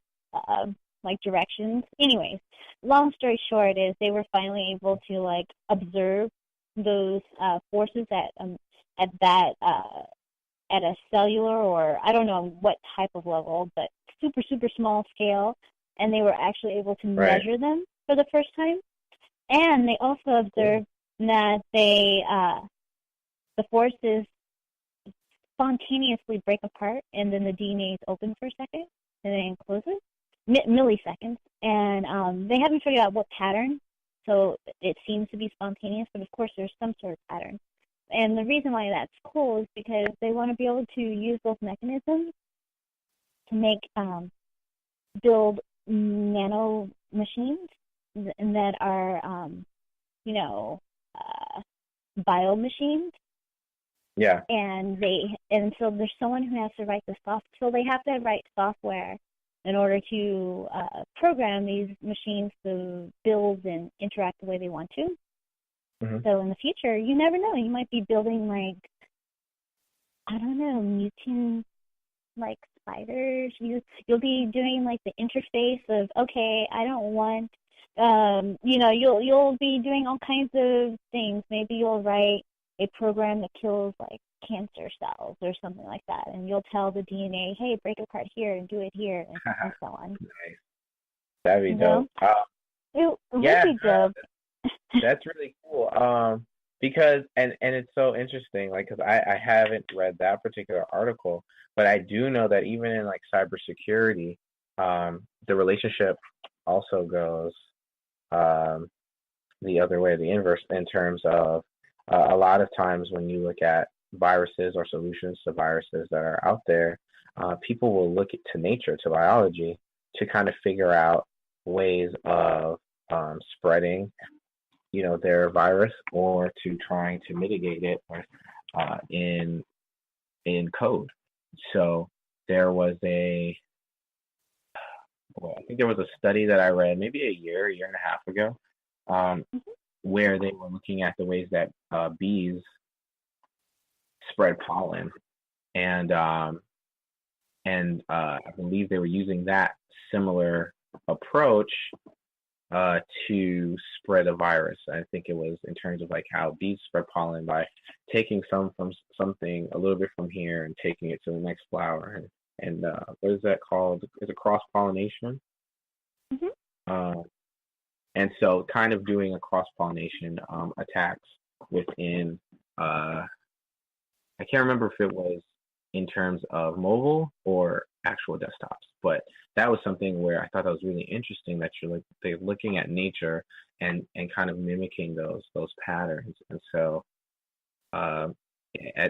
directions. Anyways, long story short is they were finally able to observe those forces at a cellular, or I don't know what type of level, but super, super small scale, and they were actually able to measure them for the first time. And they also observed that the forces spontaneously break apart, and then the DNA is open for a second, and then closes, milliseconds. And they haven't figured out what pattern, so it seems to be spontaneous, but of course there's some sort of pattern. And the reason why that's cool is because they want to be able to use those mechanisms to make, build nano machines that are, bio machines. Yeah. And so there's someone who has to write the software. So they have to write software in order to program these machines to build and interact the way they want to. Mm-hmm. So in the future, you never know. You might be building mutant spiders. You'll be doing the interface of, okay, I don't want, you'll be doing all kinds of things. Maybe you'll write a program that kills cancer cells or something like that, and you'll tell the DNA, hey, break it apart here and do it here, and so on. Nice. That'd be dope. It would be dope. That's really cool. Because and it's so interesting, because I haven't read that particular article, but I do know that even in cybersecurity, the relationship also goes the other way, the inverse, in terms of a lot of times when you look at viruses or solutions to viruses that are out there, people will look to nature, to biology, to kind of figure out ways of spreading, their virus, or to trying to mitigate it in code. So there was I think there was a study that I read maybe a year and a half ago, where they were looking at the ways that bees spread pollen, and I believe they were using that similar approach to spread a virus. I think it was in terms of how bees spread pollen by taking some from something a little bit from here and taking it to the next flower, and what is that called? Is it cross-pollination? Mm-hmm. And so kind of doing a cross-pollination attacks within, I can't remember if it was in terms of mobile or actual desktops, but that was something where I thought that was really interesting, that they're looking at nature and kind of mimicking those patterns. And so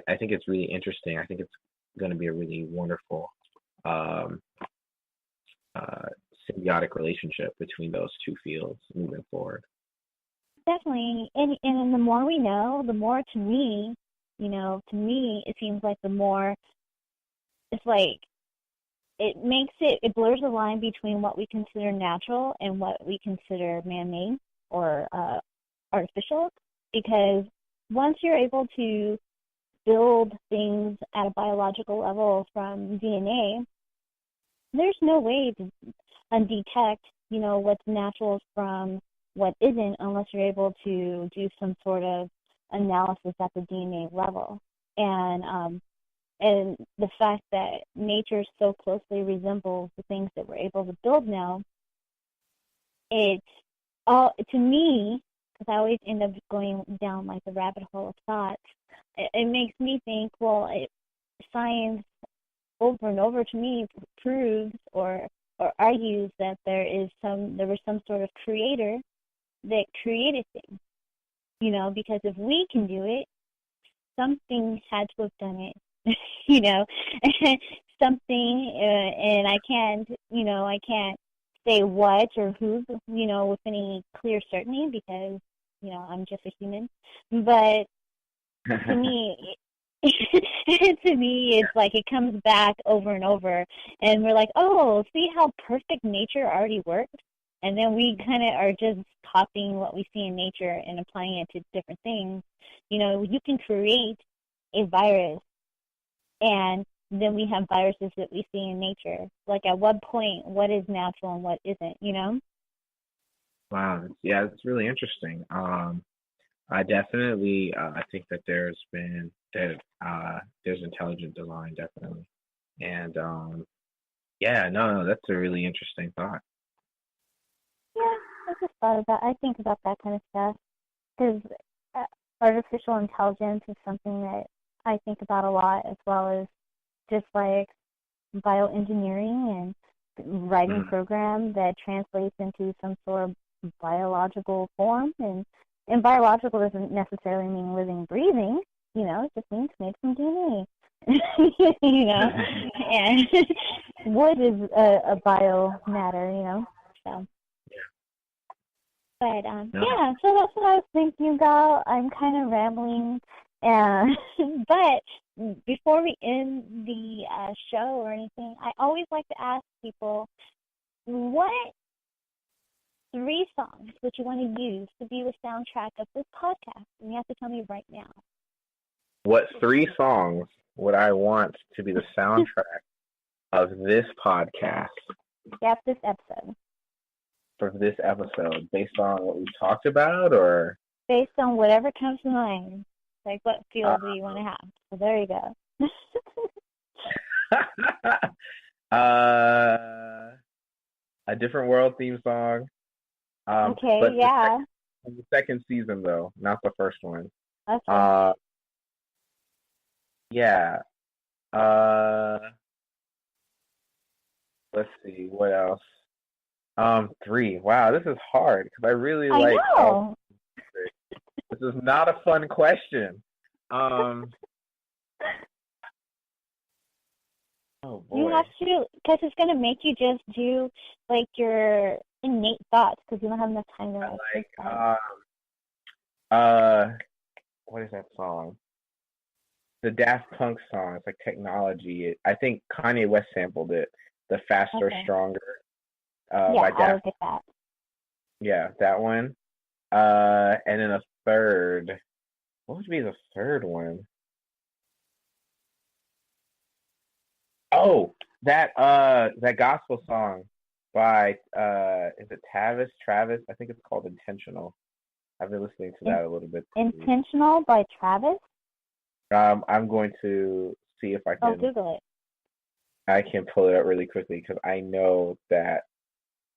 I think it's really interesting. I think it's going to be a really wonderful um, uh, symbiotic relationship between those two fields moving forward. Definitely. And the more we know, the more to me, it seems like the more it's like it blurs the line between what we consider natural and what we consider man-made or artificial. Because once you're able to build things at a biological level from DNA, there's no way to undetect, what's natural from what isn't unless you're able to do some sort of analysis at the DNA level. And the fact that nature so closely resembles the things that we're able to build now, it's all, to me, because I always end up going down like the rabbit hole of thoughts, it makes me think, well, science over and over to me proves or argues that there was some sort of creator that created things, because if we can do it, something had to have done it, something, and I can't say what or who, with any clear certainty because, I'm just a human, but to me, to me, it's like it comes back over and over, and we're like, oh, see how perfect nature already works? And then we kind of are just copying what we see in nature and applying it to different things. You can create a virus, and then we have viruses that we see in nature. Like, at what point, what is natural and what isn't, Wow, yeah, it's really interesting. I definitely I think that there's intelligent design definitely, and yeah, no, that's a really interesting thought. Yeah, I just thought about. I think about that kind of stuff because artificial intelligence is something that I think about a lot, as well as just like bioengineering and writing a program that translates into some sort of biological form. And biological doesn't necessarily mean living, breathing. It just means make some DNA. And wood is a bio matter. So. But yeah, so that's what I was thinking about. I'm kind of rambling, but before we end the show or anything, I always like to ask people, what 3 songs would you want to use to be the soundtrack of this podcast? And you have to tell me right now. What 3 songs would I want to be the soundtrack of this podcast? Yeah, this episode. For this episode, based on what we've talked about, or based on whatever comes to mind, like what feel do you want to have? So there you go. A Different World theme song. Okay, but yeah. The second season, though, not the first one. Okay. Yeah. Let's see, what else? 3. Wow, this is hard because I really like. Know. This is not a fun question. Oh boy. You have to, because it's gonna make you just do like your innate thoughts because you don't have enough time to what is that song? The Daft Punk song. It's like Technology. I think Kanye West sampled it. The Faster, Stronger. Yeah, I would get that. Yeah, that one. And then a third. What would be the third one? Oh, that gospel song by is it Travis? I think it's called Intentional. I've been listening to that a little bit. Intentional by Travis? I'm going to see if I can. Oh, Google it. I can pull it up really quickly because I know that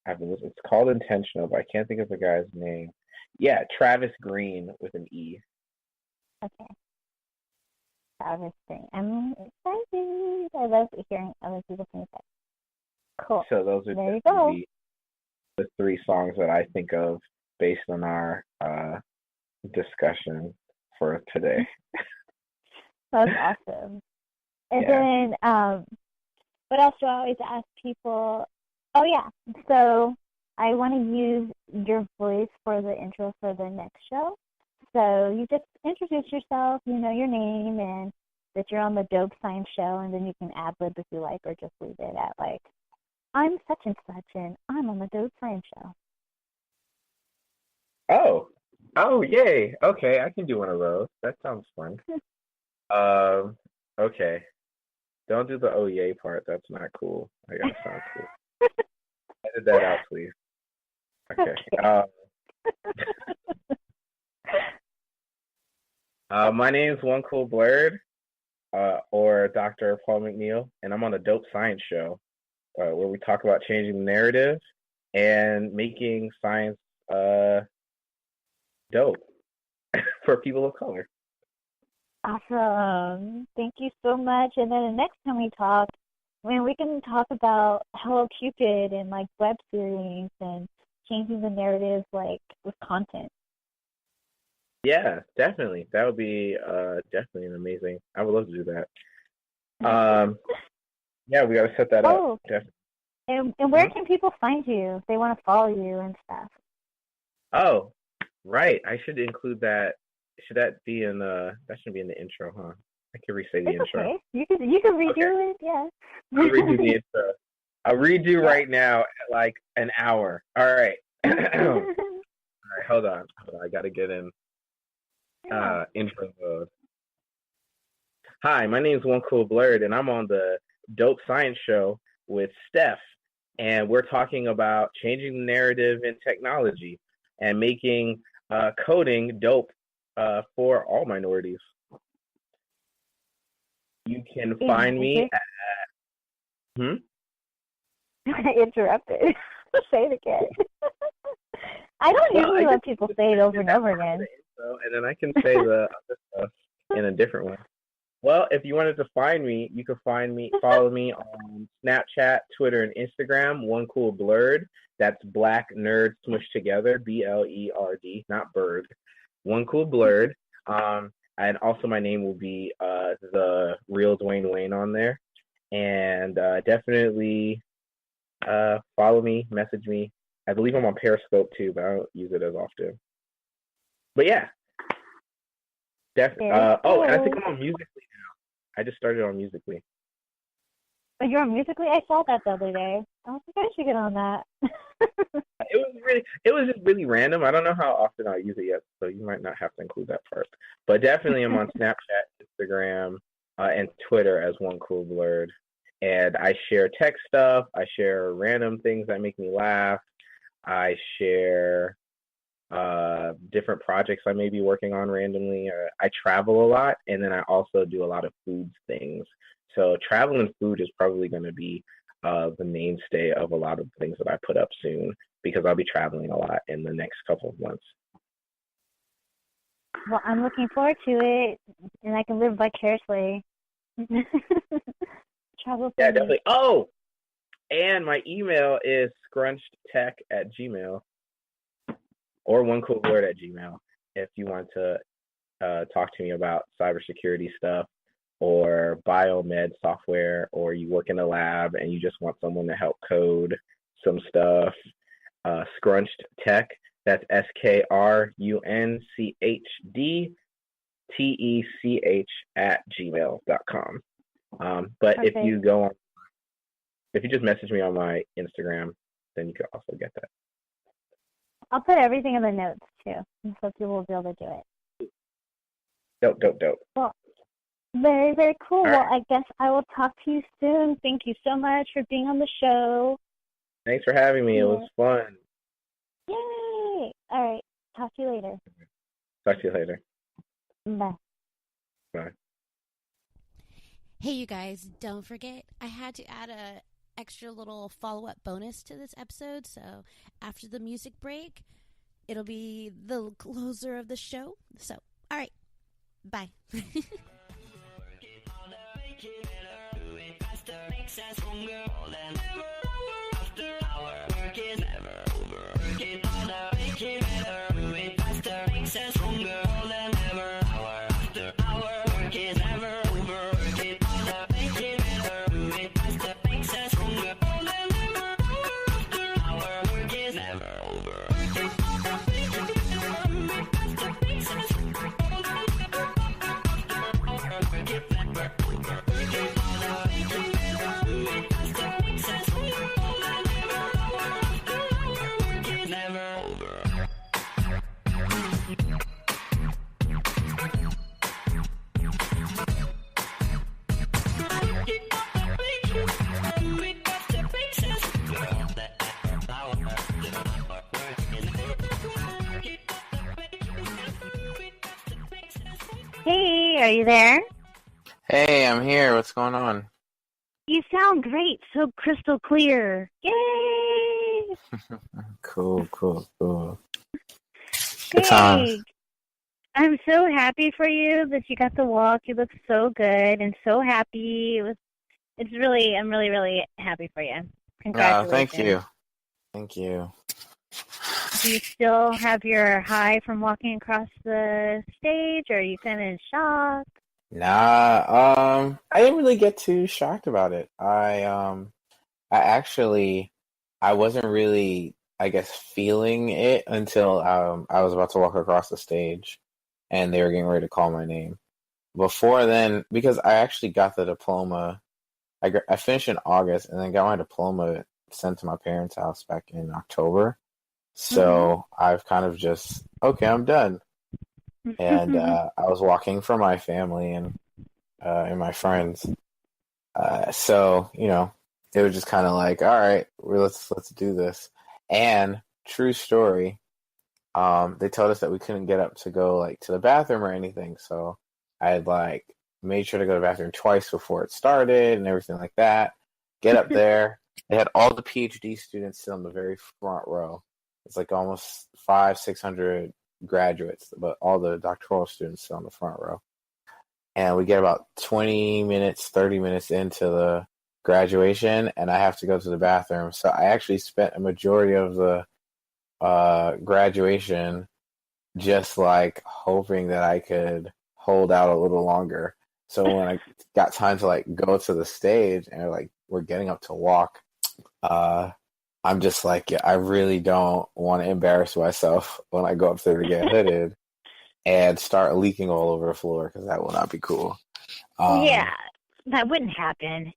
I've been listening. It's called Intentional, but I can't think of the guy's name. Yeah, Travis Green with an E. Okay. Travis Green. I'm excited. I love hearing other people sing that. Cool. So those are the 3 songs that I think of based on our discussion for today. That's awesome. And Yeah. then, what else do I always ask people? Oh, yeah. So I want to use your voice for the intro for the next show. So you just introduce yourself, your name, and that you're on the Dope Science Show, and then you can ad-lib if you like, or just leave it at, like, I'm such and such, and I'm on the Dope Science Show. Oh, yay. Okay, I can do one of those. That sounds fun. Okay. Don't do the oh yay part. That's not cool. I gotta sound cool. Edit that out, please. Okay. My name is Onecoolblerd, or Dr. Paul McNeil, and I'm on the Dope Science Show, where we talk about changing the narrative and making science dope for people of color. Awesome. Thank you so much. And then the next time we talk, we can talk about Hello Cupid and, like, web series and changing the narrative, like, with content. Yeah, definitely. That would be definitely an amazing. I would love to do that. Yeah, we got to set that up. Definitely. And where can people find you if they want to follow you and stuff? Oh, right. I should include that. Should that be in the? That should be in the intro, huh? I can re-say the intro. Okay. You can redo it. Yeah. I'll redo the intro. I'll redo right now at like an hour. All right. All right. Hold on. I got to get in. Intro mode. Hi, my name is Onecoolblerd, and I'm on the Dope Science Show with Steph, and we're talking about changing the narrative in technology and making coding dope for all minorities. You can find me at I interrupted. Say it again. I don't usually let people say it over and over again. And then I can say the other stuff in a different way. Well, if you wanted to find me, you can follow me on Snapchat, Twitter, and Instagram, Onecoolblerd. That's Black Nerd Smushed Together, BLERD, not bird. Onecoolblerd. And also my name will be the real Dwayne on there. And definitely follow me, message me. I believe I'm on Periscope too, but I don't use it as often. But yeah, definitely. Oh, and I think I'm on Musical.ly now. I just started on Musical.ly. Oh, you're on Musical.ly? I saw that the other day. I was like, I should get on that. It was just really random. I don't know how often I use it yet, so you might not have to include that part. But definitely, I'm on Snapchat, Instagram, and Twitter as Onecoolblerd. And I share tech stuff. I share random things that make me laugh. I share different projects I may be working on randomly. I travel a lot, and then I also do a lot of foods things. So travel and food is probably going to be the mainstay of a lot of things that I put up soon, because I'll be traveling a lot in the next couple of months. Well, I'm looking forward to it, and I can live vicariously. Travel. Yeah, definitely. Oh, and my email is scrunchedtech@gmail.com. or Onecoolblerd@gmail.com if you want to talk to me about cybersecurity stuff or biomed software, or you work in a lab and you just want someone to help code some stuff. Scrunched Tech, that's SKRUNCHDTECH@gmail.com. But okay. if you just message me on my Instagram, then you can also get that. I'll put everything in the notes, too, so people will be able to do it. Dope. Well, very, very cool. All well, right. I guess I will talk to you soon. Thank you so much for being on the show. Thanks for having me. It was fun. Yay! All right. Talk to you later. Talk to you later. Bye. Bye. Hey, you guys, don't forget, I had to add a extra little follow-up bonus to this episode, so after the music break, it'll be the closer of the show. So, all right, bye. After hour, work is never Hey, are you there? Hey, I'm here. What's going on? You sound great, so crystal clear. Yay! Cool. Good Hey, times. I'm so happy for you that you got to walk. You look so good and so happy. I'm really, really happy for you. Oh, thank Congratulations. you. Thank you. Do you still have your high from walking across the stage, or are you kind of in shock? I didn't really get too shocked about it. I actually, I wasn't really, I guess, feeling it until I was about to walk across the stage, and they were getting ready to call my name. Before then, because I actually got the diploma, I finished in August, and then got my diploma sent to my parents' house back in October. So I've kind of just, okay, I'm done. And I was walking for my family and my friends. So it was just kind of like, all right, let's do this. And true story, they told us that we couldn't get up to go like to the bathroom or anything. So I had like made sure to go to the bathroom twice before it started and everything like that. Get up there. They had all the PhD students sit on the very front row. It's like almost 600 graduates, but all the doctoral students sit on the front row. And we get about 20 minutes, 30 minutes into the graduation, and I have to go to the bathroom. So I actually spent a majority of the graduation just like hoping that I could hold out a little longer. So when I got time to like go to the stage and like we're getting up to walk, I'm just like, yeah, I really don't want to embarrass myself when I go up there to get hooded and start leaking all over the floor because that will not be cool. Yeah, that wouldn't happen.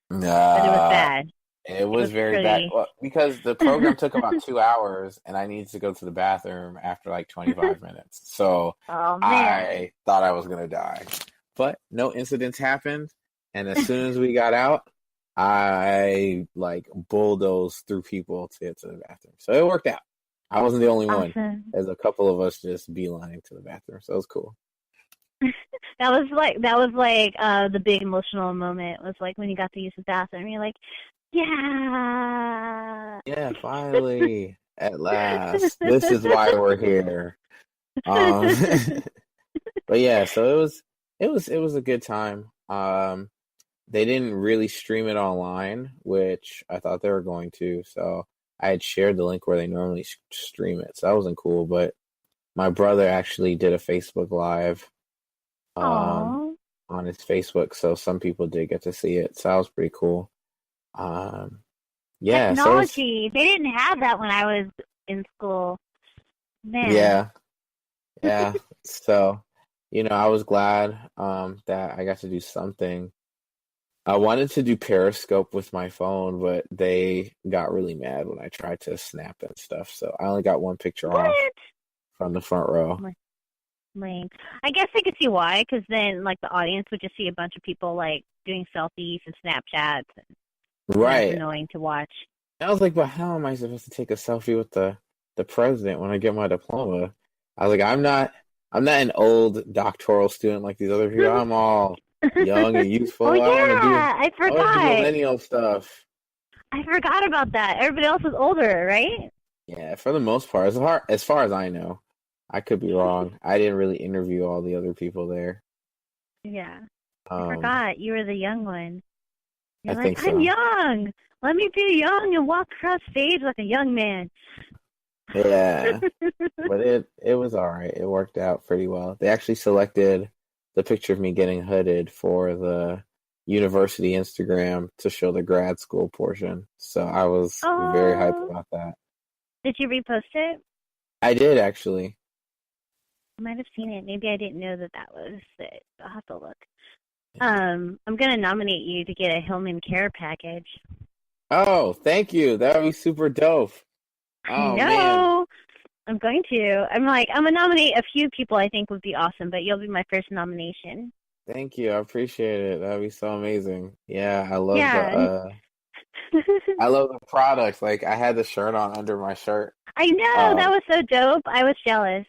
But it was Nah, bad. it was very bad pretty. because the program took about 2 hours and I needed to go to the bathroom after like 25 minutes. So Oh, man. I thought I was going to die. But no incidents happened. And as soon as we got out, I like bulldozed through people to get to the bathroom. So it worked out. I wasn't the only one. Awesome. There's a couple of us just beelining to the bathroom. So it was cool. That was like the big emotional moment was like when you got to use the bathroom. You're like, yeah. Yeah, finally, at last. This is why we're here. Um, but yeah, so it was a good time. They didn't really stream it online, which I thought they were going to. So I had shared the link where they normally stream it. So that wasn't cool. But my brother actually did a Facebook Live Aww. on his Facebook. So some people did get to see it. So that was pretty cool. Yeah. Technology. They didn't have that when I was in school. Man. Yeah. So, I was glad that I got to do something. I wanted to do Periscope with my phone, but they got really mad when I tried to snap and stuff. So I only got one picture off from the front row. Lame. I guess I could see why, because then like the audience would just see a bunch of people like doing selfies and Snapchats. And Right. That's annoying to watch. I was like, but how am I supposed to take a selfie with the president when I get my diploma? I was like, I'm not an old doctoral student like these other people. I'm all young and youthful. Oh, yeah, I forgot. want to do millennial stuff. I forgot about that. Everybody else was older, right? Yeah, for the most part. As far as I know. I could be wrong. I didn't really interview all the other people there. Yeah. I forgot. You were the young one. You're I think so. I'm young. Let me be young and walk across stage like a young man. Yeah. But it was all right. It worked out pretty well. They actually selected the picture of me getting hooded for the university Instagram to show the grad school portion. So I was very hyped about that. Did you repost it? I did, actually. I might have seen it. Maybe I didn't know that was it. I'll have to look. I'm going to nominate you to get a Hillman Care package. Oh, thank you. That would be super dope. Oh, man. I'm going to. I'm going to nominate a few people I think would be awesome, but you'll be my first nomination. Thank you. I appreciate it. That would be so amazing. Yeah, I love I love the product. Like, I had the shirt on under my shirt. I know. That was so dope. I was jealous.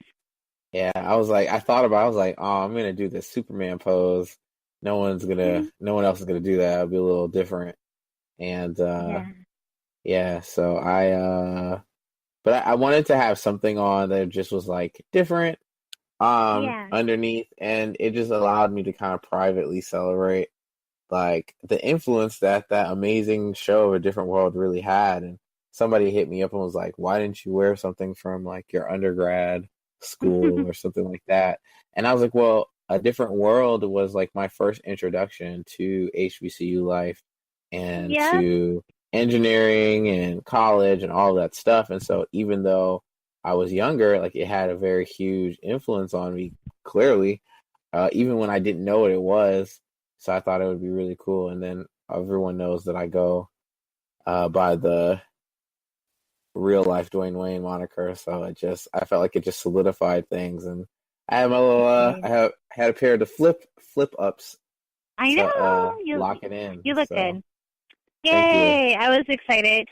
Yeah, I thought about, I was like, oh, I'm gonna do this Superman pose. No one else is gonna do that. It'll be a little different. And Yeah. yeah, so but I wanted to have something on that just was like different, Yeah. underneath, and it just allowed me to kind of privately celebrate like the influence that that amazing show of A Different World really had. And somebody hit me up and was like, why didn't you wear something from like your undergrad school or something like that? And I was like, well, A Different World was like my first introduction to HBCU life and Yep. to engineering and college and all that stuff. And so even though I was younger, like it had a very huge influence on me, clearly, even when I didn't know what it was. So I thought it would be really cool. And then everyone knows that I go by the real life Dwayne Wayne moniker. So I felt like it just solidified things. And I had my little, had a pair of the flip ups I to know. lock it in. You look So good. thank you. Yay! I was excited.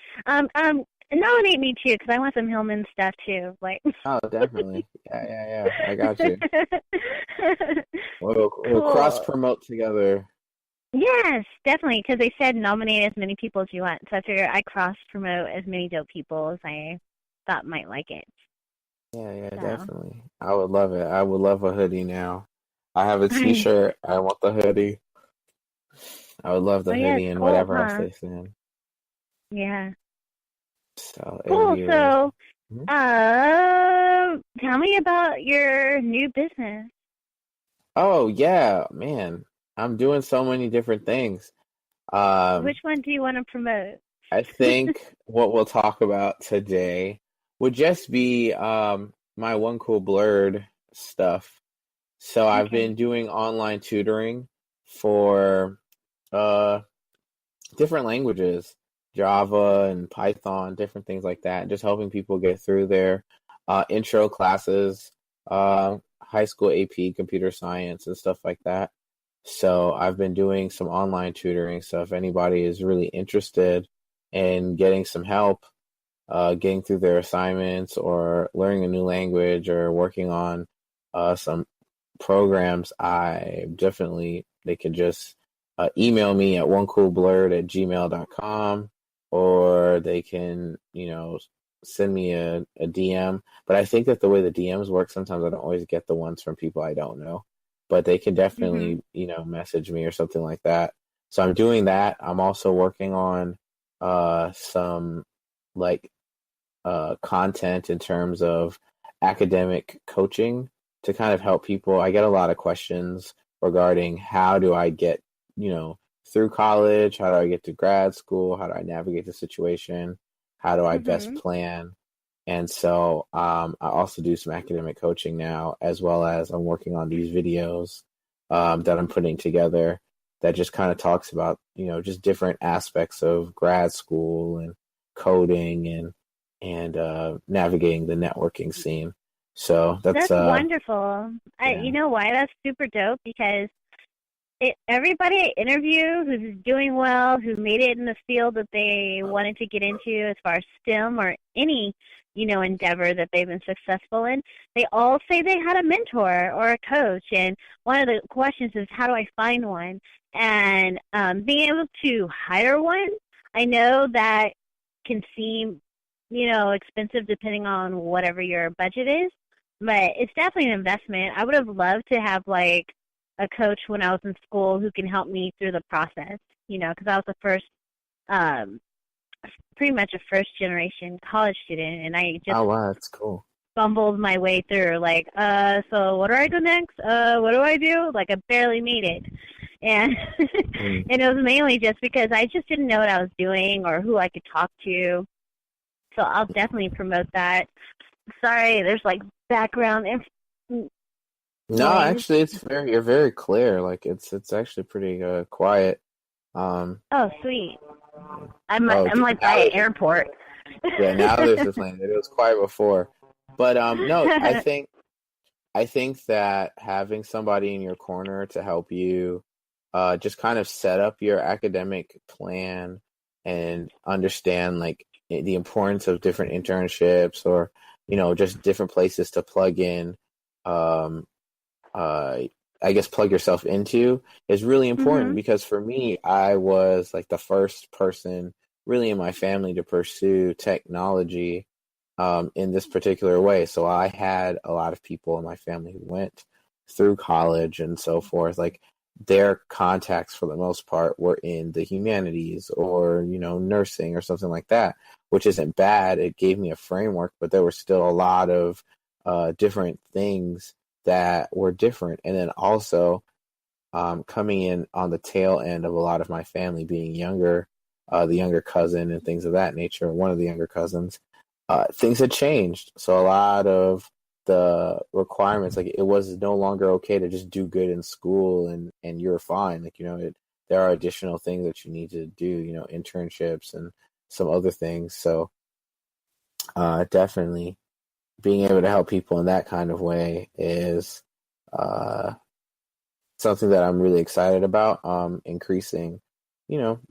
Nominate me too, because I want some Hillman stuff too. Like. Oh, definitely. Yeah. I got you. We'll Cool. cross promote together. Yes, definitely, because they said nominate as many people as you want. So I figure I cross promote as many dope people as I thought might like it. Yeah, So. definitely. I would love it. I would love a hoodie now. I have a t-shirt. I want the hoodie. I would love the hoodie and cold, whatever huh? else they send. Yeah. So Cool. So, Mhm. tell me about your new business. Oh yeah, man. I'm doing so many different things. Which one do you want to promote? I think what we'll talk about today would just be my Onecoolblerd stuff. So I've been doing online tutoring for different languages, Java and Python, different things like that, just helping people get through their intro classes, high school AP, computer science, and stuff like that. So I've been doing some online tutoring. So if anybody is really interested in getting some help, getting through their assignments or learning a new language or working on some programs, they can just email me at onecoolblerd@gmail.com, or they can, send me a DM. But I think that the way the DMs work, sometimes I don't always get the ones from people I don't know. But they can definitely, message me or something like that. So I'm doing that. I'm also working on some like content in terms of academic coaching to kind of help people. I get a lot of questions regarding how do I get, through college? How do I get to grad school? How do I navigate the situation? How do I best plan? And so I also do some academic coaching now, as well as I'm working on these videos that I'm putting together that just kind of talks about, just different aspects of grad school and coding and navigating the networking scene. So that's wonderful. Yeah. You know why that's super dope? Because everybody I interview who's doing well, who made it in the field that they wanted to get into as far as STEM or any, endeavor that they've been successful in, they all say they had a mentor or a coach. And one of the questions is, how do I find one? And being able to hire one, I know that can seem, expensive depending on whatever your budget is, but it's definitely an investment. I would have loved to have, like, a coach when I was in school who can help me through the process, because I was the first, pretty much a first-generation college student, and I just oh wow, that's cool. Fumbled my way through, like, so what do I do next? What do I do? Like, I barely made it. And and it was mainly just because I just didn't know what I was doing or who I could talk to. So I'll definitely promote that. Sorry, there's, like, background No, actually, you're very clear. Like it's actually pretty quiet. Oh, sweet. I'm like by an airport. Yeah, now there's a plane. It was quiet before, but no, I think that having somebody in your corner to help you, just kind of set up your academic plan and understand like the importance of different internships or just different places to plug in um, I guess plug yourself into is really important, Mhm. because for me, I was like the first person really in my family to pursue technology in this particular way. So I had a lot of people in my family who went through college and so forth. Like their contacts for the most part were in the humanities or, nursing or something like that, which isn't bad. It gave me a framework, but there were still a lot of different things that were different. And then also coming in on the tail end of a lot of my family being younger, the younger cousin and things of that nature, one of the younger cousins, things had changed. So a lot of the requirements, like it was no longer okay to just do good in school and you're fine. Like, there are additional things that you need to do, internships and some other things. So definitely being able to help people in that kind of way is uh, something that I'm really excited about.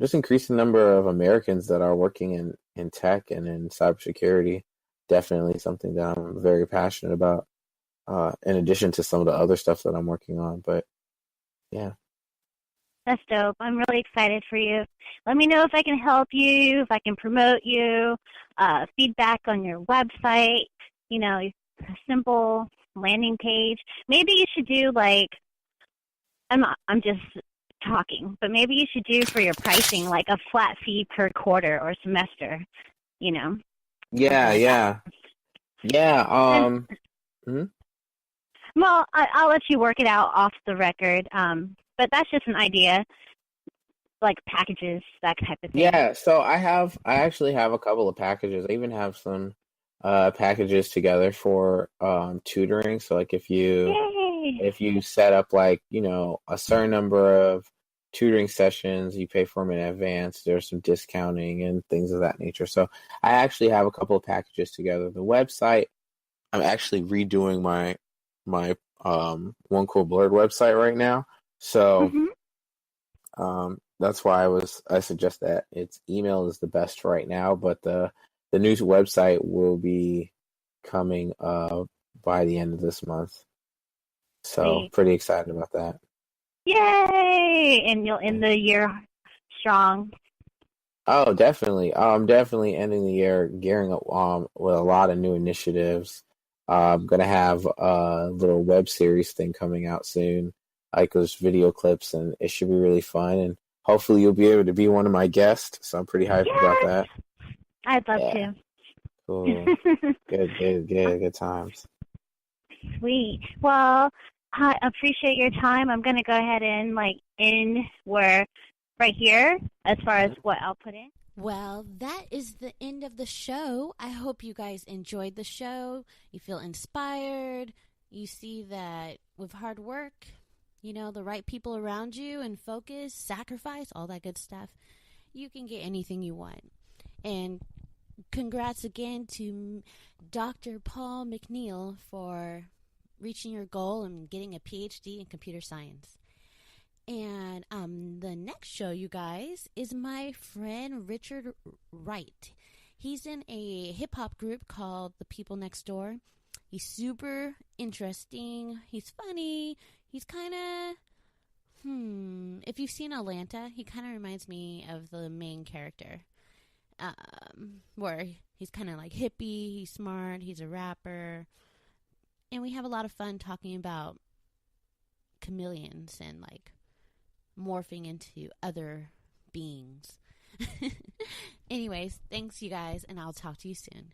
Just increasing number of Americans that are working in tech and in cybersecurity. Definitely something that I'm very passionate about. In addition to some of the other stuff that I'm working on, but yeah. That's dope. I'm really excited for you. Let me know if I can help you, if I can promote you, feedback on your website, a simple landing page. Maybe you should do I'm just talking, but maybe you should do for your pricing like a flat fee per quarter or semester, something Yeah, like yeah. that. Yeah, And, mhm. well, I'll let you work it out off the record, but that's just an idea, like packages, that type of thing. Yeah, so I actually have a couple of packages. I even have some packages together for tutoring. So like Yay! if you set up like, a certain number of tutoring sessions, you pay for them in advance, there's some discounting and things of that nature. So I actually have a couple of packages together. The website, I'm actually redoing my Onecoolblerd website right now. So Mm-hmm. that's why I suggest that its email is the best right now, but the new website will be coming by the end of this month. So Sweet. pretty excited about that. Yay! And you'll end the year strong. Oh, definitely. I'm definitely ending the year gearing up with a lot of new initiatives. I'm gonna have a little web series thing coming out soon, like those video clips, and it should be really fun. And hopefully, you'll be able to be one of my guests. So I'm pretty hyped about Yes! that. I'd love Yeah, to. cool. Good times. Sweet. Well, I appreciate your time. I'm going to go ahead and end where right here as far as what I'll put in. Well, that is the end of the show. I hope you guys enjoyed the show. You feel inspired. You see that with hard work, the right people around you and focus, sacrifice, all that good stuff, you can get anything you want. And congrats again to Dr. Paul McNeil for reaching your goal and getting a PhD in computer science. And the next show, you guys, is my friend Richard Wright. He's in a hip-hop group called The People Next Door. He's super interesting. He's funny. He's kind of, if you've seen Atlanta, he kind of reminds me of the main character. Where he's kind of like hippie, he's smart, he's a rapper. And we have a lot of fun talking about chameleons and morphing into other beings. Anyways, thanks you guys, and I'll talk to you soon.